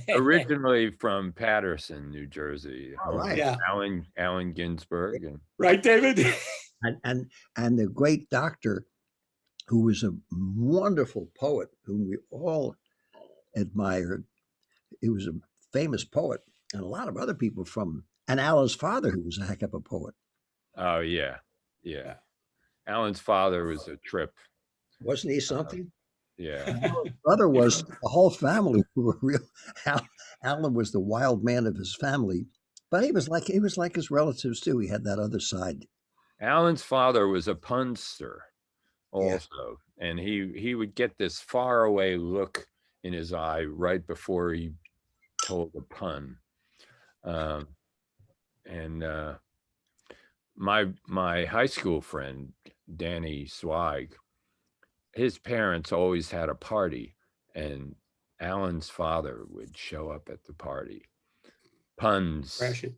originally from Patterson, New Jersey. All home right. of Yeah. Alan Ginsberg. And Right, David? and the great doctor who was a wonderful poet whom we all admired. He was a famous poet, and a lot of other people and Alan's father, who was a heck of a poet. oh yeah, yeah. Alan's father was a trip. Wasn't he something? Yeah. Alan's brother was, the whole family were real. Alan was the wild man of his family, but he was like his relatives too. He had that other side. Alan's father was a punster Yeah. also, and he would get this faraway look in his eye right before he told a pun. My high school friend Danny Swag, his parents always had a party, and Alan's father would show up at the party. Puns. Crash it.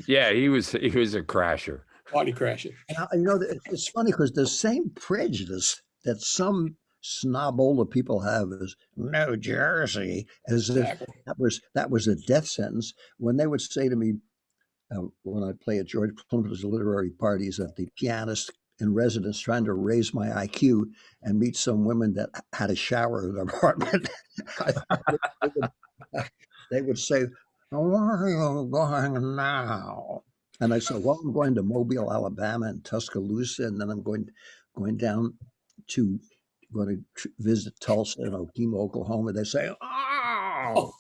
Yeah, he was a crasher. Party crasher. And you know, it's funny because the same prejudice that some snobola people have is New Jersey, as if Exactly. that was a death sentence. When they would say to me, when I play at George Plymouth's literary parties, that the pianist in residence trying to raise my IQ and meet some women that had a shower in their apartment, they would say, where are you going now? And I said, well, I'm going to Mobile, Alabama, and Tuscaloosa, and then I'm going down to visit Tulsa and Okemo, Oklahoma. They say, oh,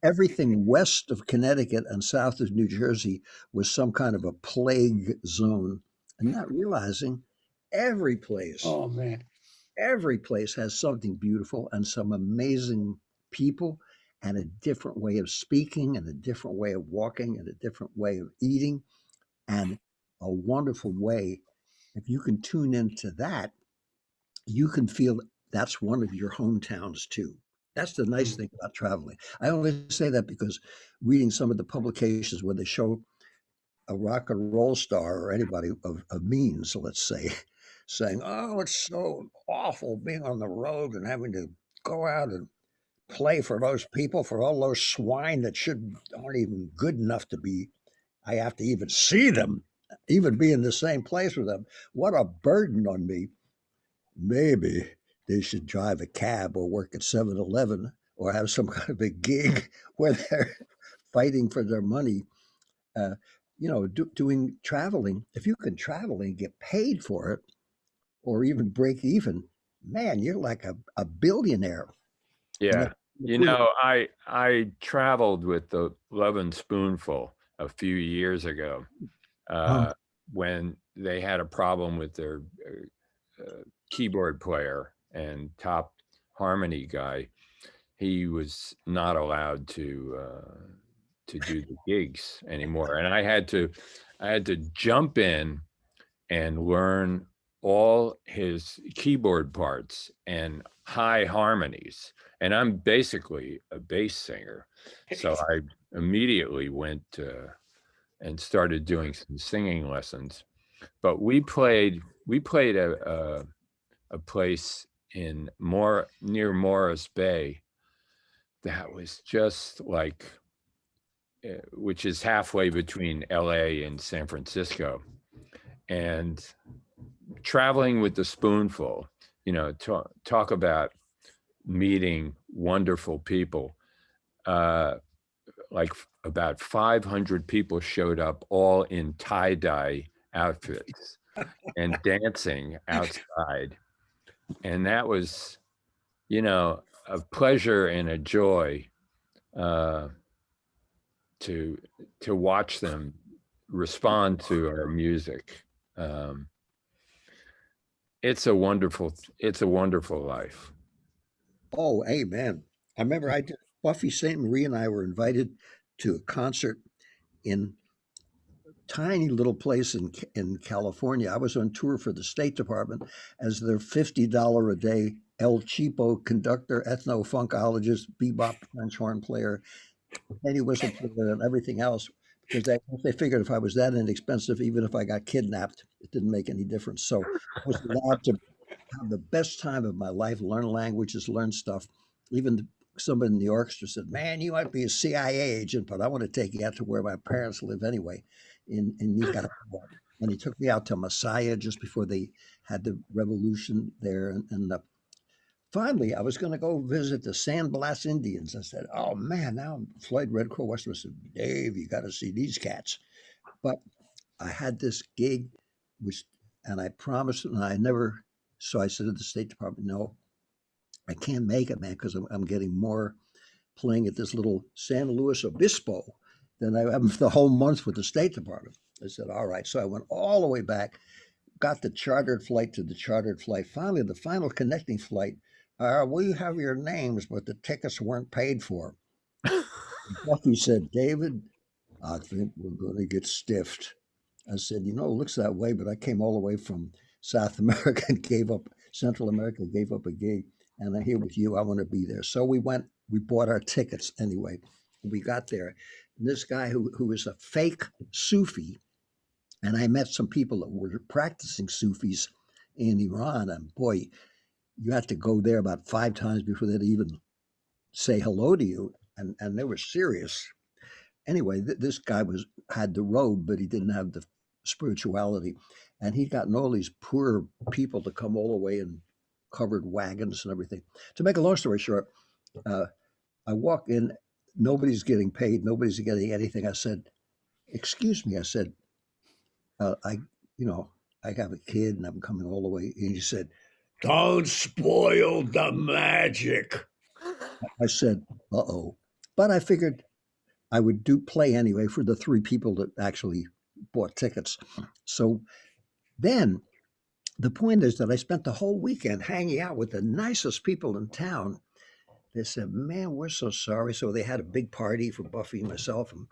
everything west of Connecticut and south of New Jersey was some kind of a plague zone, and not realizing every place Oh, man. has something beautiful and some amazing people and a different way of speaking and a different way of walking and a different way of eating and a wonderful way. If you can tune into that, you can feel that's one of your hometowns too. That's the nice thing about traveling. I only say that because reading some of the publications where they show a rock and roll star or anybody of means, let's say, saying, oh, it's so awful being on the road and having to go out and play for those people, for all those swine that aren't even good enough to be, I have to even see them, even be in the same place with them. What a burden on me. Maybe they should drive a cab or work at 7-Eleven or have some kind of a gig where they're fighting for their money. Doing traveling, if you can travel and get paid for it or even break even, man, you're like a billionaire. Yeah. You know, I traveled with the Lovin' Spoonful a few years ago when they had a problem with their keyboard player and top harmony guy. He was not allowed to do the gigs anymore, and I had to jump in and learn all his keyboard parts and high harmonies. And I'm basically a bass singer. So I immediately went and started doing some singing lessons. But we played a place near Morris Bay that was just like, which is halfway between LA and San Francisco. And traveling with the Spoonful, you know, talk about meeting wonderful people. Like about 500 people showed up, all in tie-dye outfits and dancing outside. And that was, you know, a pleasure and a joy to watch them respond to our music. It's a wonderful life. Oh, amen. I remember Buffy St. Marie and I were invited to a concert in a tiny little place in California. I was on tour for the State Department as their $50 a day El Cheapo conductor, ethno-funkologist, bebop French horn player, penny whistle player, and everything else. Because they figured if I was that inexpensive, even if I got kidnapped, it didn't make any difference. So I was allowed to have the best time of my life, learn languages, learn stuff. Even somebody in the orchestra said, "Man, you might be a CIA agent, but I want to take you out to where my parents live anyway." And you got to, and he took me out to Messiah just before they had the revolution there. And finally, I was going to go visit the San Blas Indians. I said, "Oh man, now Floyd Red Crow Western said, Dave, you got to see these cats." But I had this gig, and I promised, and I never. So I said to the State Department, "No, I can't make it, man, because I'm getting more playing at this little San Luis Obispo than I am the whole month with the State Department." I said, "All right." So I went all the way back, got the chartered flight to the chartered flight. Finally, the final connecting flight, we have your names, but the tickets weren't paid for. Bucky said, "David, I think we're going to get stiffed." I said, "It looks that way, but I came all the way from South America and Central America, gave up a gig, and I'm here with you. I want to be there." So we bought our tickets anyway. We got there. And this guy who was a fake Sufi, and I met some people that were practicing Sufis in Iran, and boy, you had to go there about 5 times before they'd even say hello to you, and they were serious. Anyway, this guy had the robe, but he didn't have the spirituality, and he'd gotten all these poor people to come all the way in covered wagons and everything. To make a long story short, I walk in, nobody's getting paid, nobody's getting anything. I said, "Excuse me," I said, I have a kid and I'm coming all the way. And he said, "Don't spoil the magic." I said, "Uh-oh." But I figured I would play anyway for the 3 people that actually bought tickets. So then the point is that I spent the whole weekend hanging out with the nicest people in town. They said, "Man, we're so sorry." So they had a big party for Buffy and myself, and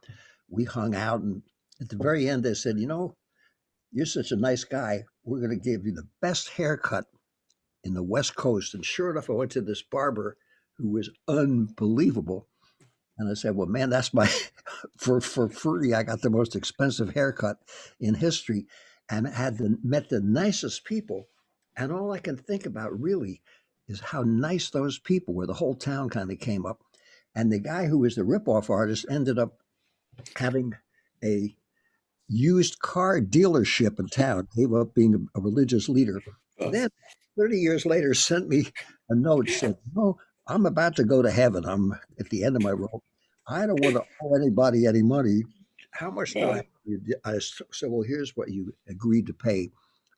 we hung out. And at the very end, they said, "You're such a nice guy. We're going to give you the best haircut in the West Coast." And sure enough, I went to this barber who was unbelievable. And I said, "Well, man, that's for free. I got the most expensive haircut in history," and met the nicest people. And all I can think about really is how nice those people were. The whole town kind of came up. And the guy who was the ripoff artist ended up having a used car dealership in town, gave up being a religious leader. Then 30 years later sent me a note, said, "I'm about to go to heaven. I'm at the end of my rope. I don't want to owe anybody any money. How much do I have?" I said, "Well, here's what you agreed to pay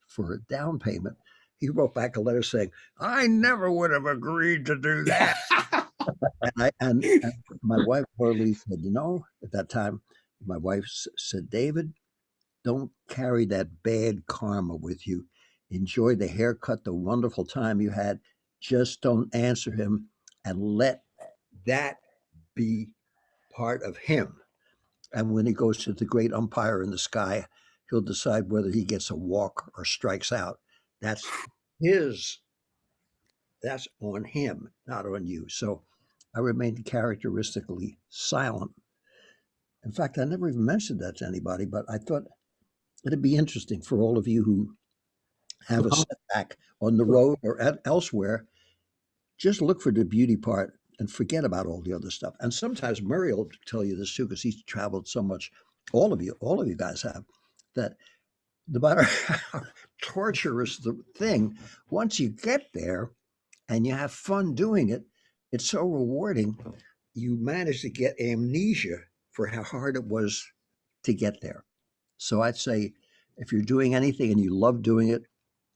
for a down payment." He wrote back a letter saying, "I never would have agreed to do that." And my wife Harley said, you know, at that time, my wife said, David, don't carry that bad karma with you. Enjoy the haircut, the wonderful time you had. Just don't answer him and let that be part of him. And when he goes to the great umpire in the sky, he'll decide whether he gets a walk or strikes out. That's his, that's on him, not on you. So I remained characteristically silent. In fact, I never even mentioned that to anybody, but I thought it'd be interesting for all of you who have a setback on the road or elsewhere. Just look for the beauty part and forget about all the other stuff. And sometimes Murray will tell you this too, because he's traveled so much. All of you guys have, that no matter how torturous the thing, once you get there and you have fun doing it, it's so rewarding. You manage to get amnesia for how hard it was to get there. So I'd say if you're doing anything and you love doing it,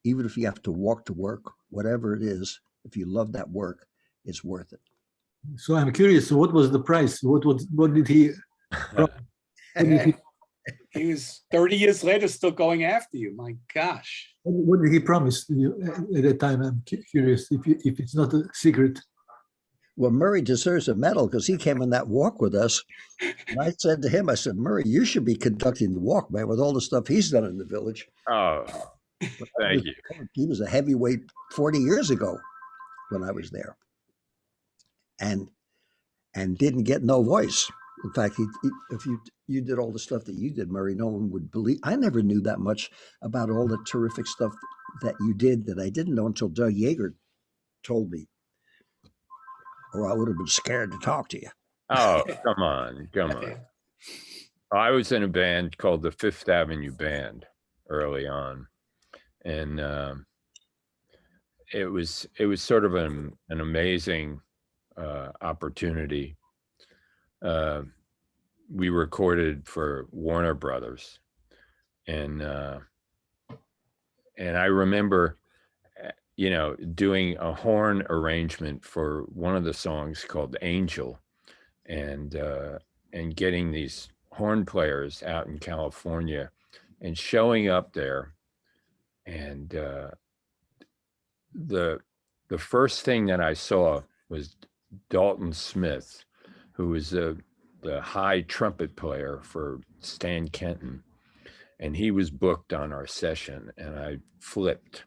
even if you have to walk to work, whatever it is, if you love that work, it's worth it. So I'm curious, what was the price? What did he? He was 30 years later still going after you. My gosh. What did he promise you at that time? I'm curious if it's not a secret. Well, Murray deserves a medal because he came on that walk with us. And I said to him, I said, Murray, you should be conducting the walk, man, with all the stuff he's done in the village. Oh, thank you. He was a heavyweight 40 years ago when I was there, and didn't get no voice. In fact, if you did all the stuff that you did, Murray, no one would believe. I never knew that much about all the terrific stuff that you did that I didn't know until Doug Yeager told me, or I would have been scared to talk to you. Oh, come on. I was in a band called the Fifth Avenue Band early on, and it was sort of an amazing opportunity. We recorded for Warner Brothers, and I remember, doing a horn arrangement for one of the songs called Angel, and getting these horn players out in California and showing up there. And the first thing that I saw was Dalton Smith, who was the high trumpet player for Stan Kenton. And he was booked on our session, and I flipped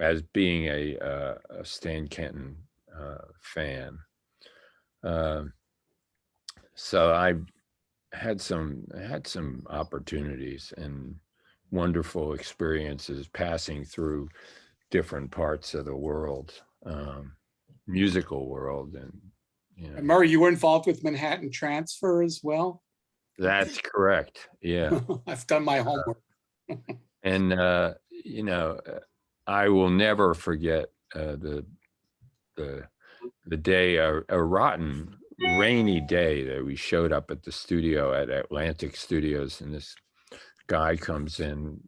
as being a Stan Kenton fan. So I had some opportunities and wonderful experiences passing through different parts of the world, musical world, and And Murray, you were involved with Manhattan Transfer as well? That's correct. Yeah. I've done my homework. And I will never forget the day, a rotten rainy day, that we showed up at the studio at Atlantic Studios, and this guy comes in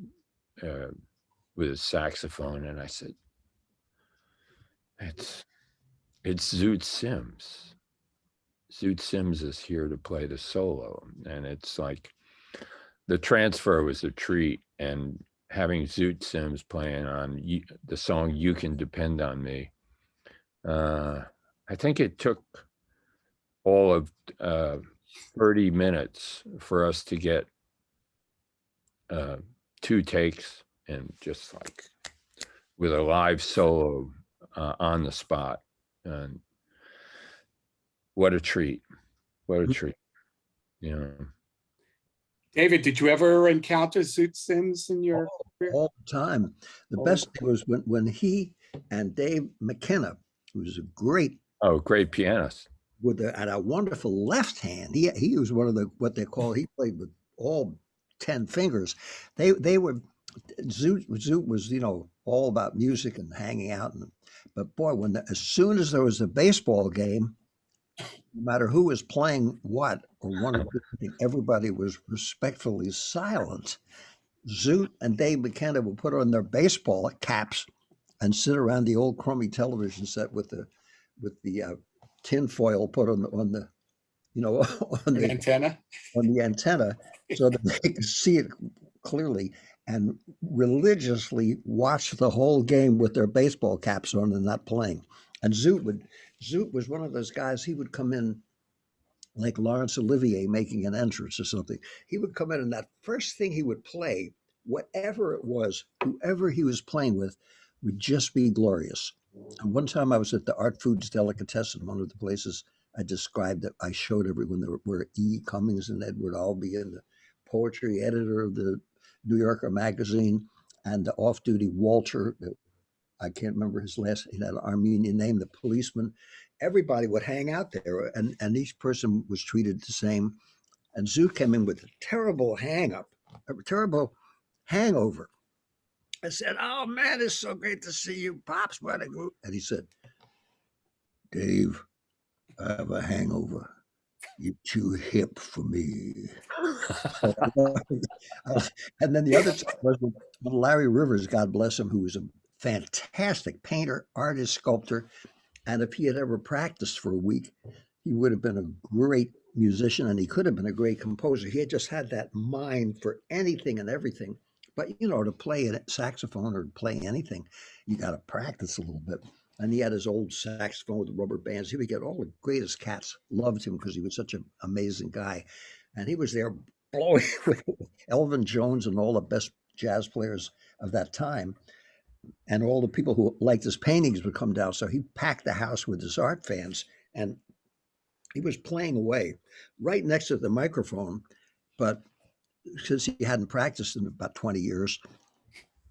with his saxophone, and I said, it's Zoot Sims. Zoot Sims is here to play the solo. And it's like, the transfer was a treat, and having Zoot Sims playing on the song You Can Depend on Me, I think it took all of 30 minutes for us to get 2 takes, and just like with a live solo on the spot. And what a treat. David, did you ever encounter Zoot Sims in your career? All the time. The best thing was when he and Dave McKenna, who was a great pianist and a wonderful left hand. He was one of what they call, he played with all 10 fingers. They were, Zoot was, all about music and hanging out. But boy, as soon as there was a baseball game, no matter who was playing what or one, everybody was respectfully silent. Zoot and Dave McKenna would put on their baseball caps and sit around the old crummy television set with the tin foil put on the you know An antenna. on the antenna so that they could see it clearly, and religiously watch the whole game with their baseball caps on and not playing. And Zoot was one of those guys. He would come in like Laurence Olivier making an entrance or something. He would come in, and that first thing he would play, whatever it was, whoever he was playing with, would just be glorious. And one time I was at the Art Foods Delicatessen, one of the places I described that I showed everyone there were E. Cummings and Edward Albee, and the poetry editor of the New Yorker magazine, and the off-duty Walter, I can't remember his last, he had an Armenian name, the policeman. Everybody would hang out there, and each person was treated the same. And Zoot came in with a terrible a terrible hangover. I said, "Oh man, it's so great to see you, Pops." And he said, "Dave, I have a hangover. You're too hip for me." And then the other time was with Larry Rivers, God bless him, who was a fantastic painter, artist, sculptor. And if he had ever practiced for a week, he would have been a great musician, and he could have been a great composer. He had just had that mind for anything and everything. But, to play a saxophone or play anything, you got to practice a little bit. And he had his old saxophone with the rubber bands. He would get all the greatest cats loved him because he was such an amazing guy. And he was there blowing with Elvin Jones and all the best jazz players of that time. And all the people who liked his paintings would come down. So he packed the house with his art fans, and he was playing away right next to the microphone. But since he hadn't practiced in about 20 years,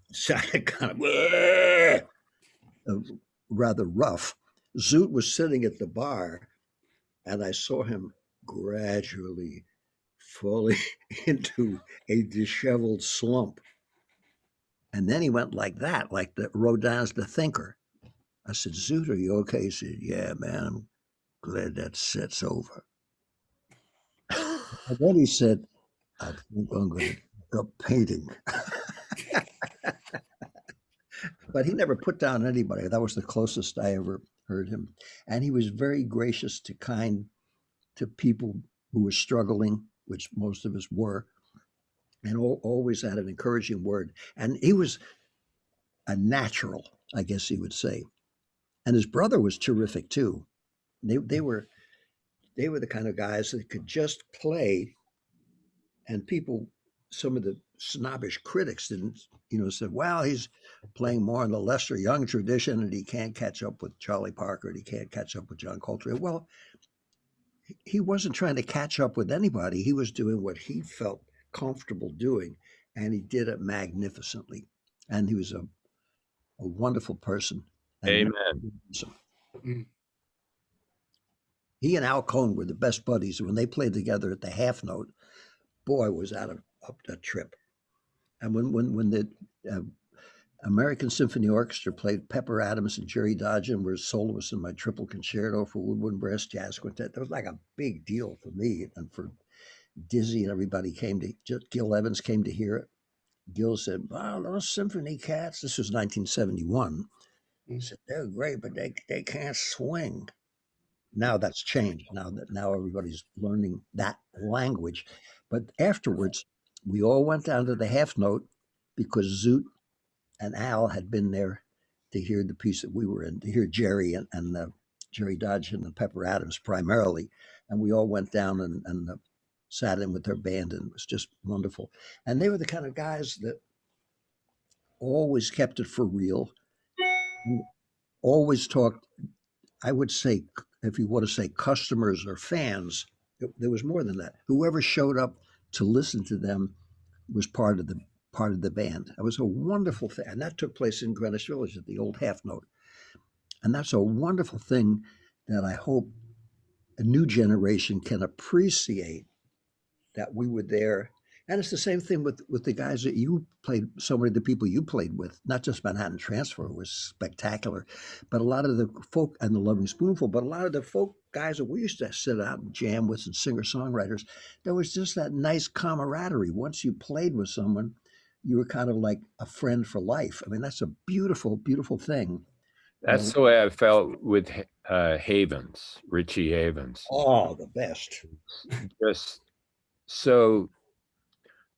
it sounded kind of rather rough. Zoot was sitting at the bar, and I saw him gradually falling into a disheveled slump. And then he went like that, like the Rodin's The Thinker. I said, "Zoot, are you okay?" He said, "Yeah, man, I'm glad that set's over." And then he said, "I think I'm going to take up painting." But he never put down anybody. That was the closest I ever heard him. And he was very gracious to people who were struggling, which most of us were, and always had an encouraging word. And he was a natural, I guess you would say. And his brother was terrific too. They were the kind of guys that could just play, and some of the snobbish critics didn't, said, "Well, he's playing more in the Lester Young tradition, and he can't catch up with Charlie Parker, and he can't catch up with John Coltrane." Well, he wasn't trying to catch up with anybody. He was doing what he felt comfortable doing, and he did it magnificently. And he was a wonderful person. Amen. He and Al Cohn were the best buddies. When they played together at the Half Note, boy, was that a trip. And when the American Symphony Orchestra played, Pepper Adams and Jerry Dodgen were soloists in my triple concerto for Woodwind Brass Jazz Quintet. That was like a big deal for me and for Dizzy, and everybody Gil Evans came to hear it. Gil said, "Wow, those symphony cats," this was 1971. He said, "They're great, but they can't swing." Now that's changed. Now everybody's learning that language. But afterwards, we all went down to the Half Note because Zoot and Al had been there to hear the piece that we were in, to hear Jerry and Jerry Dodgen and Pepper Adams primarily. And we all went down and sat in with their band, and it was just wonderful. And they were the kind of guys that always kept it for real, always talked, I would say, if you want to say customers or fans, there was more than that. Whoever showed up to listen to them was part of the band. It was a wonderful thing, and that took place in Greenwich Village at the old Half Note. And that's a wonderful thing that I hope a new generation can appreciate, that we were there. And it's the same thing with the guys that you played, so many of the people you played with, not just Manhattan Transfer was spectacular, but a lot of the folk, and the Loving Spoonful, but a lot of the folk guys that we used to sit out and jam with, and singer-songwriters, there was just that nice camaraderie. Once you played with someone, you were kind of like a friend for life. I mean, that's a beautiful, beautiful thing. That's the way I felt with Havens, Richie Havens. Oh, the best. Just so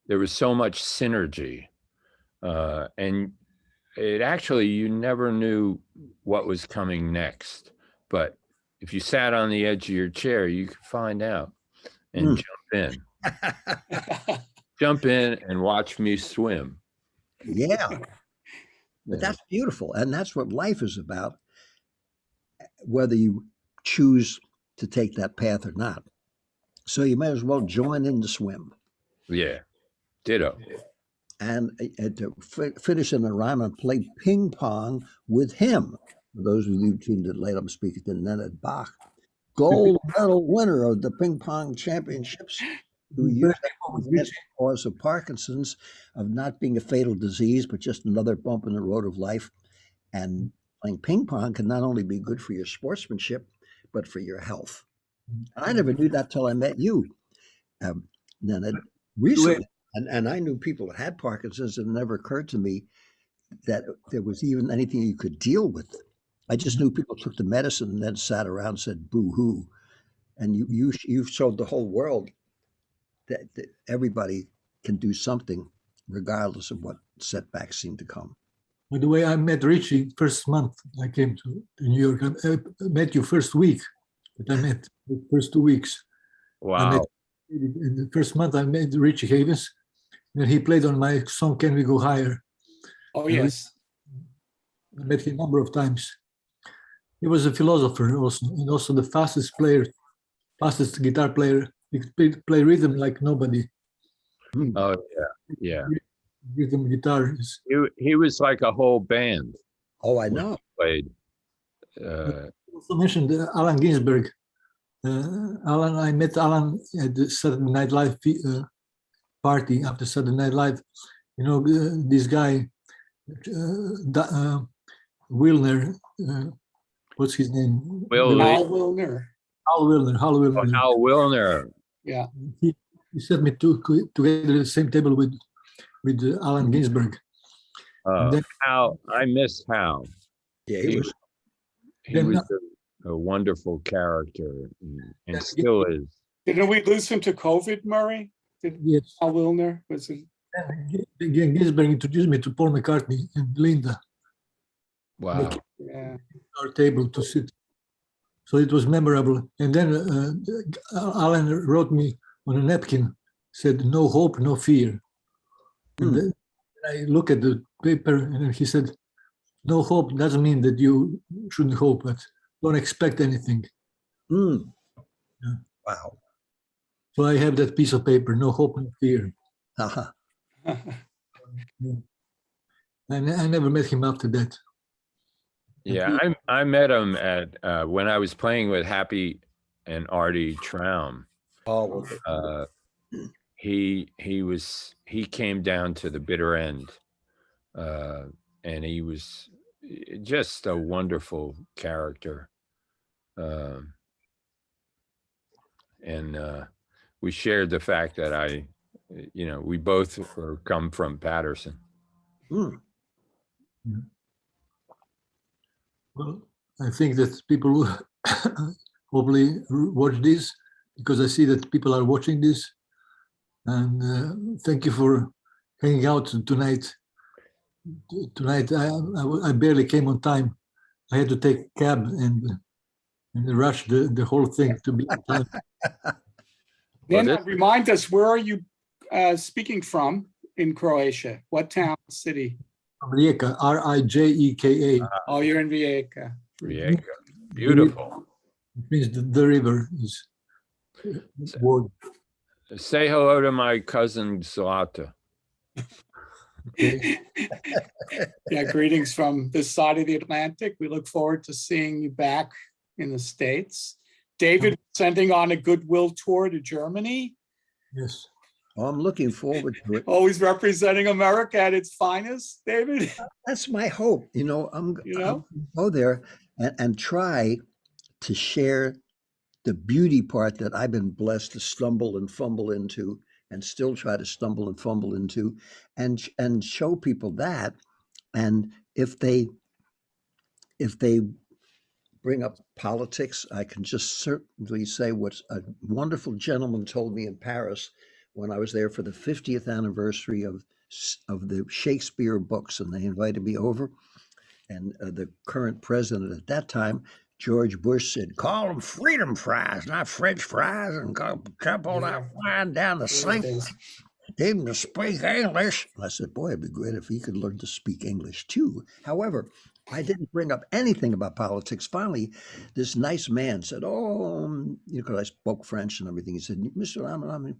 there was so much synergy, and it actually, you never knew what was coming next. But if you sat on the edge of your chair, you could find out and jump in and watch me swim. Yeah. But that's beautiful. And that's what life is about, whether you choose to take that path or not. So you might as well join in the swim. Yeah, ditto. And to finish in the rhyme and play ping pong with him. For those of you tuned in late, I'm speaking to Nenad Bach, gold medal winner of the ping pong championships, who used the cause of Parkinson's, of not being a fatal disease, but just another bump in the road of life. And playing ping pong can not only be good for your sportsmanship, but for your health. And I never knew that till I met you, Nenad, recently. And I knew people that had Parkinson's, and it never occurred to me that there was even anything you could deal with. I just knew people took the medicine and then sat around and said, boo-hoo. And you've showed the whole world that everybody can do something regardless of what setbacks seem to come. By the way, I met Richie first month I came to New York. I met you first week, but I met the first 2 weeks. Wow. In the first month, I met Richie Havens, and he played on my song, Can We Go Higher? Oh, yes. I met him a number of times. He was a philosopher also, and also the fastest guitar player. He could play rhythm like nobody. Oh, yeah. Rhythm guitar is. He was like a whole band. Oh, I know. Played. Also mentioned Alan Ginsberg. I met Alan at the Saturday Night Live party after Saturday Night Live. You know, this guy, Wilner, what's his name? Hal Wilner. Hal Wilner. Hal Wilner. Yeah. He set me together at the same table with Alan Ginsberg. Hal, I miss Hal. Yeah, he was a wonderful character, and still is. Didn't we lose him to COVID, Murray? Yes. Hal Wilner was it? Again, Ginsberg introduced me to Paul McCartney and Linda. Wow. Yeah. Our table to sit. So it was memorable. And then Alan wrote me on a napkin, said, "No hope, no fear." And then I look at the paper, and he said, "No hope doesn't mean that you shouldn't hope, but don't expect anything." Yeah. Wow. So I have that piece of paper, no hope, no fear. Uh-huh. Yeah. And I never met him after that. Yeah, I met him at when I was playing with Happy and Artie Traum. Oh, He came down to the bitter end, and he was just a wonderful character, and we shared the fact that we both come from Patterson. Hmm. Yeah. Well, I think that people will hopefully watch this, because I see that people are watching this. And thank you for hanging out tonight. Tonight, I barely came on time. I had to take a cab and rush the whole thing to be on time. Then remind us, where are you speaking from in Croatia? What town, city? Rijeka, R-I-J-E-K-A. Oh, you're in Rijeka. Rijeka. Beautiful. It means the river is word. Say hello to my cousin Zlata. Okay. Yeah, greetings from this side of the Atlantic. We look forward to seeing you back in the States. David, sending on a goodwill tour to Germany. Yes. Oh, I'm looking forward to it. Always representing America at its finest, David. That's my hope. I'm go there and try to share the beauty part that I've been blessed to stumble and fumble into and still try to stumble and fumble into, and show people that. And if they bring up politics, I can just certainly say what a wonderful gentleman told me in Paris when I was there for the 50th anniversary of the Shakespeare books, and they invited me over. And the current president at that time, George Bush, said, "Call them freedom fries, not French fries, and dump all that wine down the sink. Teach him to speak English." And I said, "Boy, it'd be great if he could learn to speak English too." However, I didn't bring up anything about politics. Finally, this nice man said, because I spoke French and everything. He said, "Mr. Amram,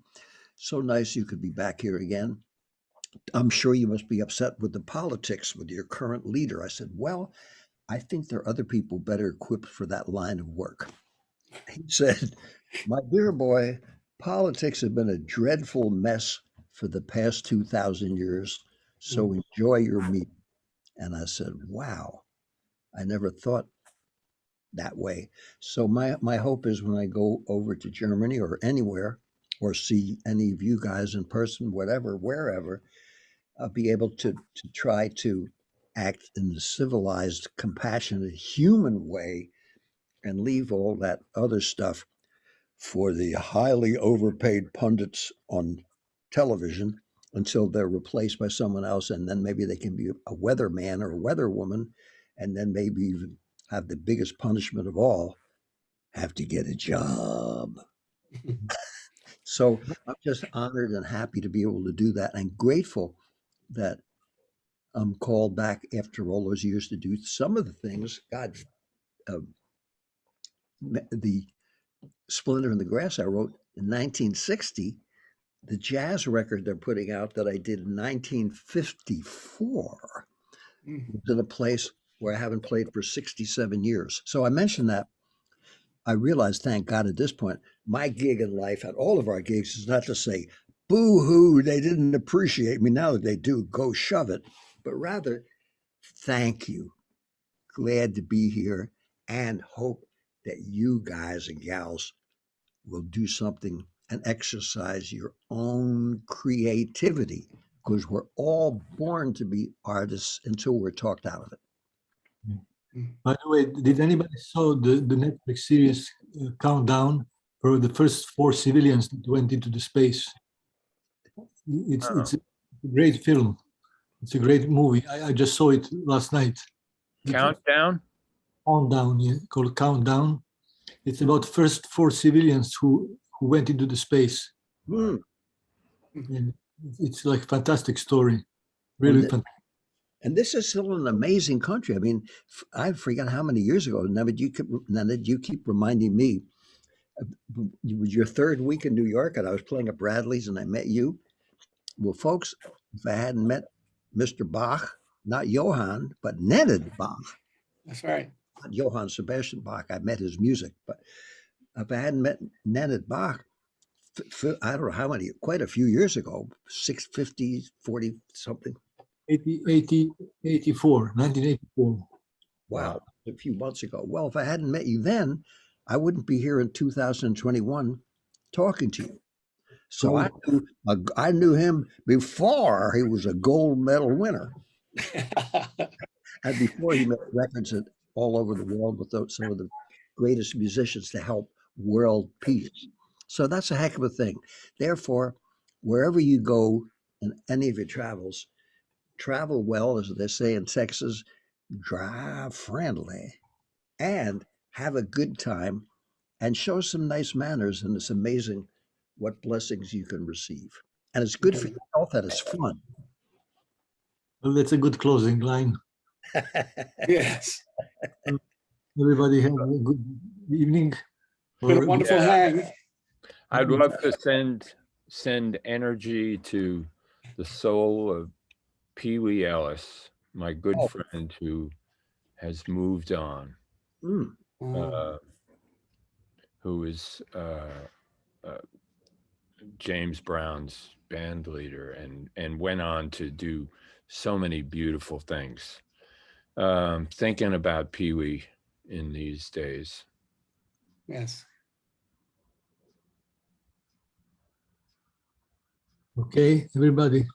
so nice you could be back here again. I'm sure you must be upset with the politics with your current leader." I said, "Well, I think there are other people better equipped for that line of work." He said, "My dear boy, politics has been a dreadful mess for the past 2,000 years, so enjoy your meal." And I said, wow, I never thought that way. So my hope is when I go over to Germany or anywhere, or see any of you guys in person, whatever, wherever, I'll be able to try to act in the civilized, compassionate, human way and leave all that other stuff for the highly overpaid pundits on television until they're replaced by someone else. And then maybe they can be a weatherman or a weatherwoman, and then maybe even have the biggest punishment of all, have to get a job. So I'm just honored and happy to be able to do that, and grateful that I'm called back after all those years to do some of the things. God, the Splendor in the Grass I wrote in 1960, the jazz record they're putting out that I did in 1954 was in a place where I haven't played for 67 years. So I mentioned that. I realized, thank God at this point, my gig in life, at all of our gigs, is not to say, boo-hoo, they didn't appreciate me. Now that they do, go shove it. But rather, thank you. Glad to be here, and hope that you guys and gals will do something and exercise your own creativity, because we're all born to be artists until we're talked out of it. By the way, did anybody saw the Netflix series Countdown for the first 4 civilians that went into the space? It's a great film. It's a great movie. I just saw it last night. Countdown? Countdown, yeah, called Countdown. It's about first 4 civilians who went into the space. And it's like a fantastic story. Really fantastic. And this is still an amazing country. I mean, I forgot how many years ago. Nenad, you keep reminding me. It was your 3rd week in New York, and I was playing at Bradley's, and I met you. Well, folks, if I hadn't met Mr. Bach, not Johann, but Nenad Bach. That's right. Not Johann Sebastian Bach. I met his music, but if I hadn't met Nenad Bach, I don't know how many, quite a few years ago, 50, 40 something. 1984. Wow, a few months ago. Well, if I hadn't met you then, I wouldn't be here in 2021 talking to you. So I knew him before he was a gold medal winner, and before he made records all over the world with some of the greatest musicians to help world peace. So that's a heck of a thing. Therefore, wherever you go in any of your travels, travel well, as they say in Texas, drive friendly, and have a good time, and show some nice manners. And it's amazing what blessings you can receive. And it's good for your health, and it's fun. Well, that's a good closing line. Yes. Everybody have a good evening. Been a wonderful hang. I'd love to send energy to the soul of Pee Wee Ellis, my good friend who has moved on, who is James Brown's band leader, and went on to do so many beautiful things. Thinking about Pee Wee in these days. Yes. Okay, everybody.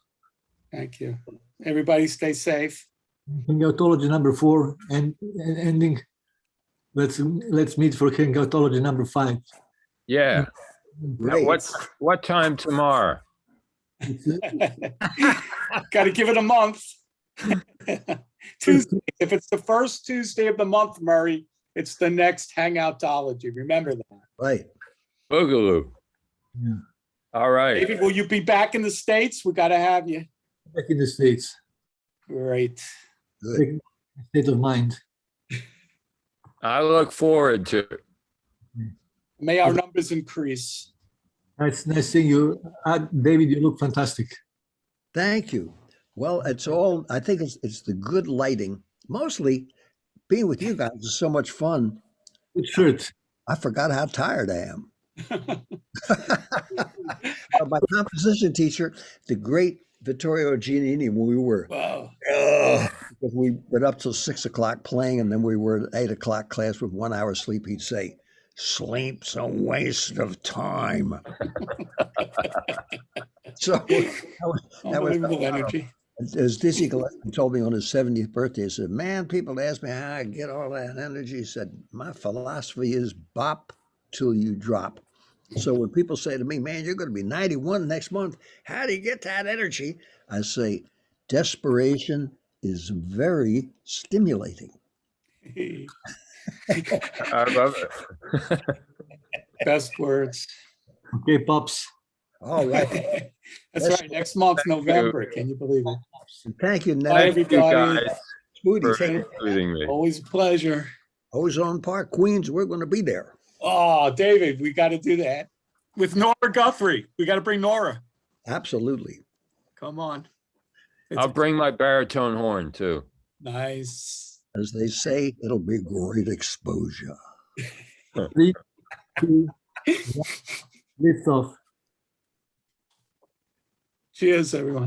Thank you. Everybody stay safe. Hangoutology number 4 and ending. Let's meet for Hangoutology number 5. Yeah. Great. What time tomorrow? Got to give it a month. Tuesday. If it's the first Tuesday of the month, Murray, it's the next Hangoutology. Remember that. Right. Boogaloo. Yeah. All right. David, will you be back in the States? We got to have you. Back in the States. Great. Good. State of mind. I look forward to it. May our numbers increase. Nice seeing you. David, you look fantastic. Thank you. Well, I think it's the good lighting. Mostly being with you guys is so much fun. Good shirt. I forgot how tired I am. My composition teacher, the great Vittorio Giannini, when we were, Wow. because we went up till 6 o'clock playing, and then we were at 8 o'clock class with 1 hour sleep, he'd say, "Sleep's a waste of time." So that was Unbelievable energy. as Dizzy Gillespie told me on his 70th birthday, he said, "Man, people ask me how I get all that energy." He said, "My philosophy is bop till you drop." So when people say to me, "Man, you're going to be 91 next month. How do you get that energy?" I say, desperation is very stimulating. I love it. Best words. Okay, Pops. All right. That's right. Next month, November. Can you believe it? Thank you, Bye, Nenad. Thank you everybody. guys Spoody, for thank you. including me. Always a pleasure. Ozone Park, Queens, we're going to be there. Oh, David, we got to do that with Nora Guthrie. We got to bring Nora. Absolutely. Come on. It's I'll bring my baritone horn too. nice. As they say, it'll be great exposure. 3, 2, 1. Lift off. Cheers, everyone.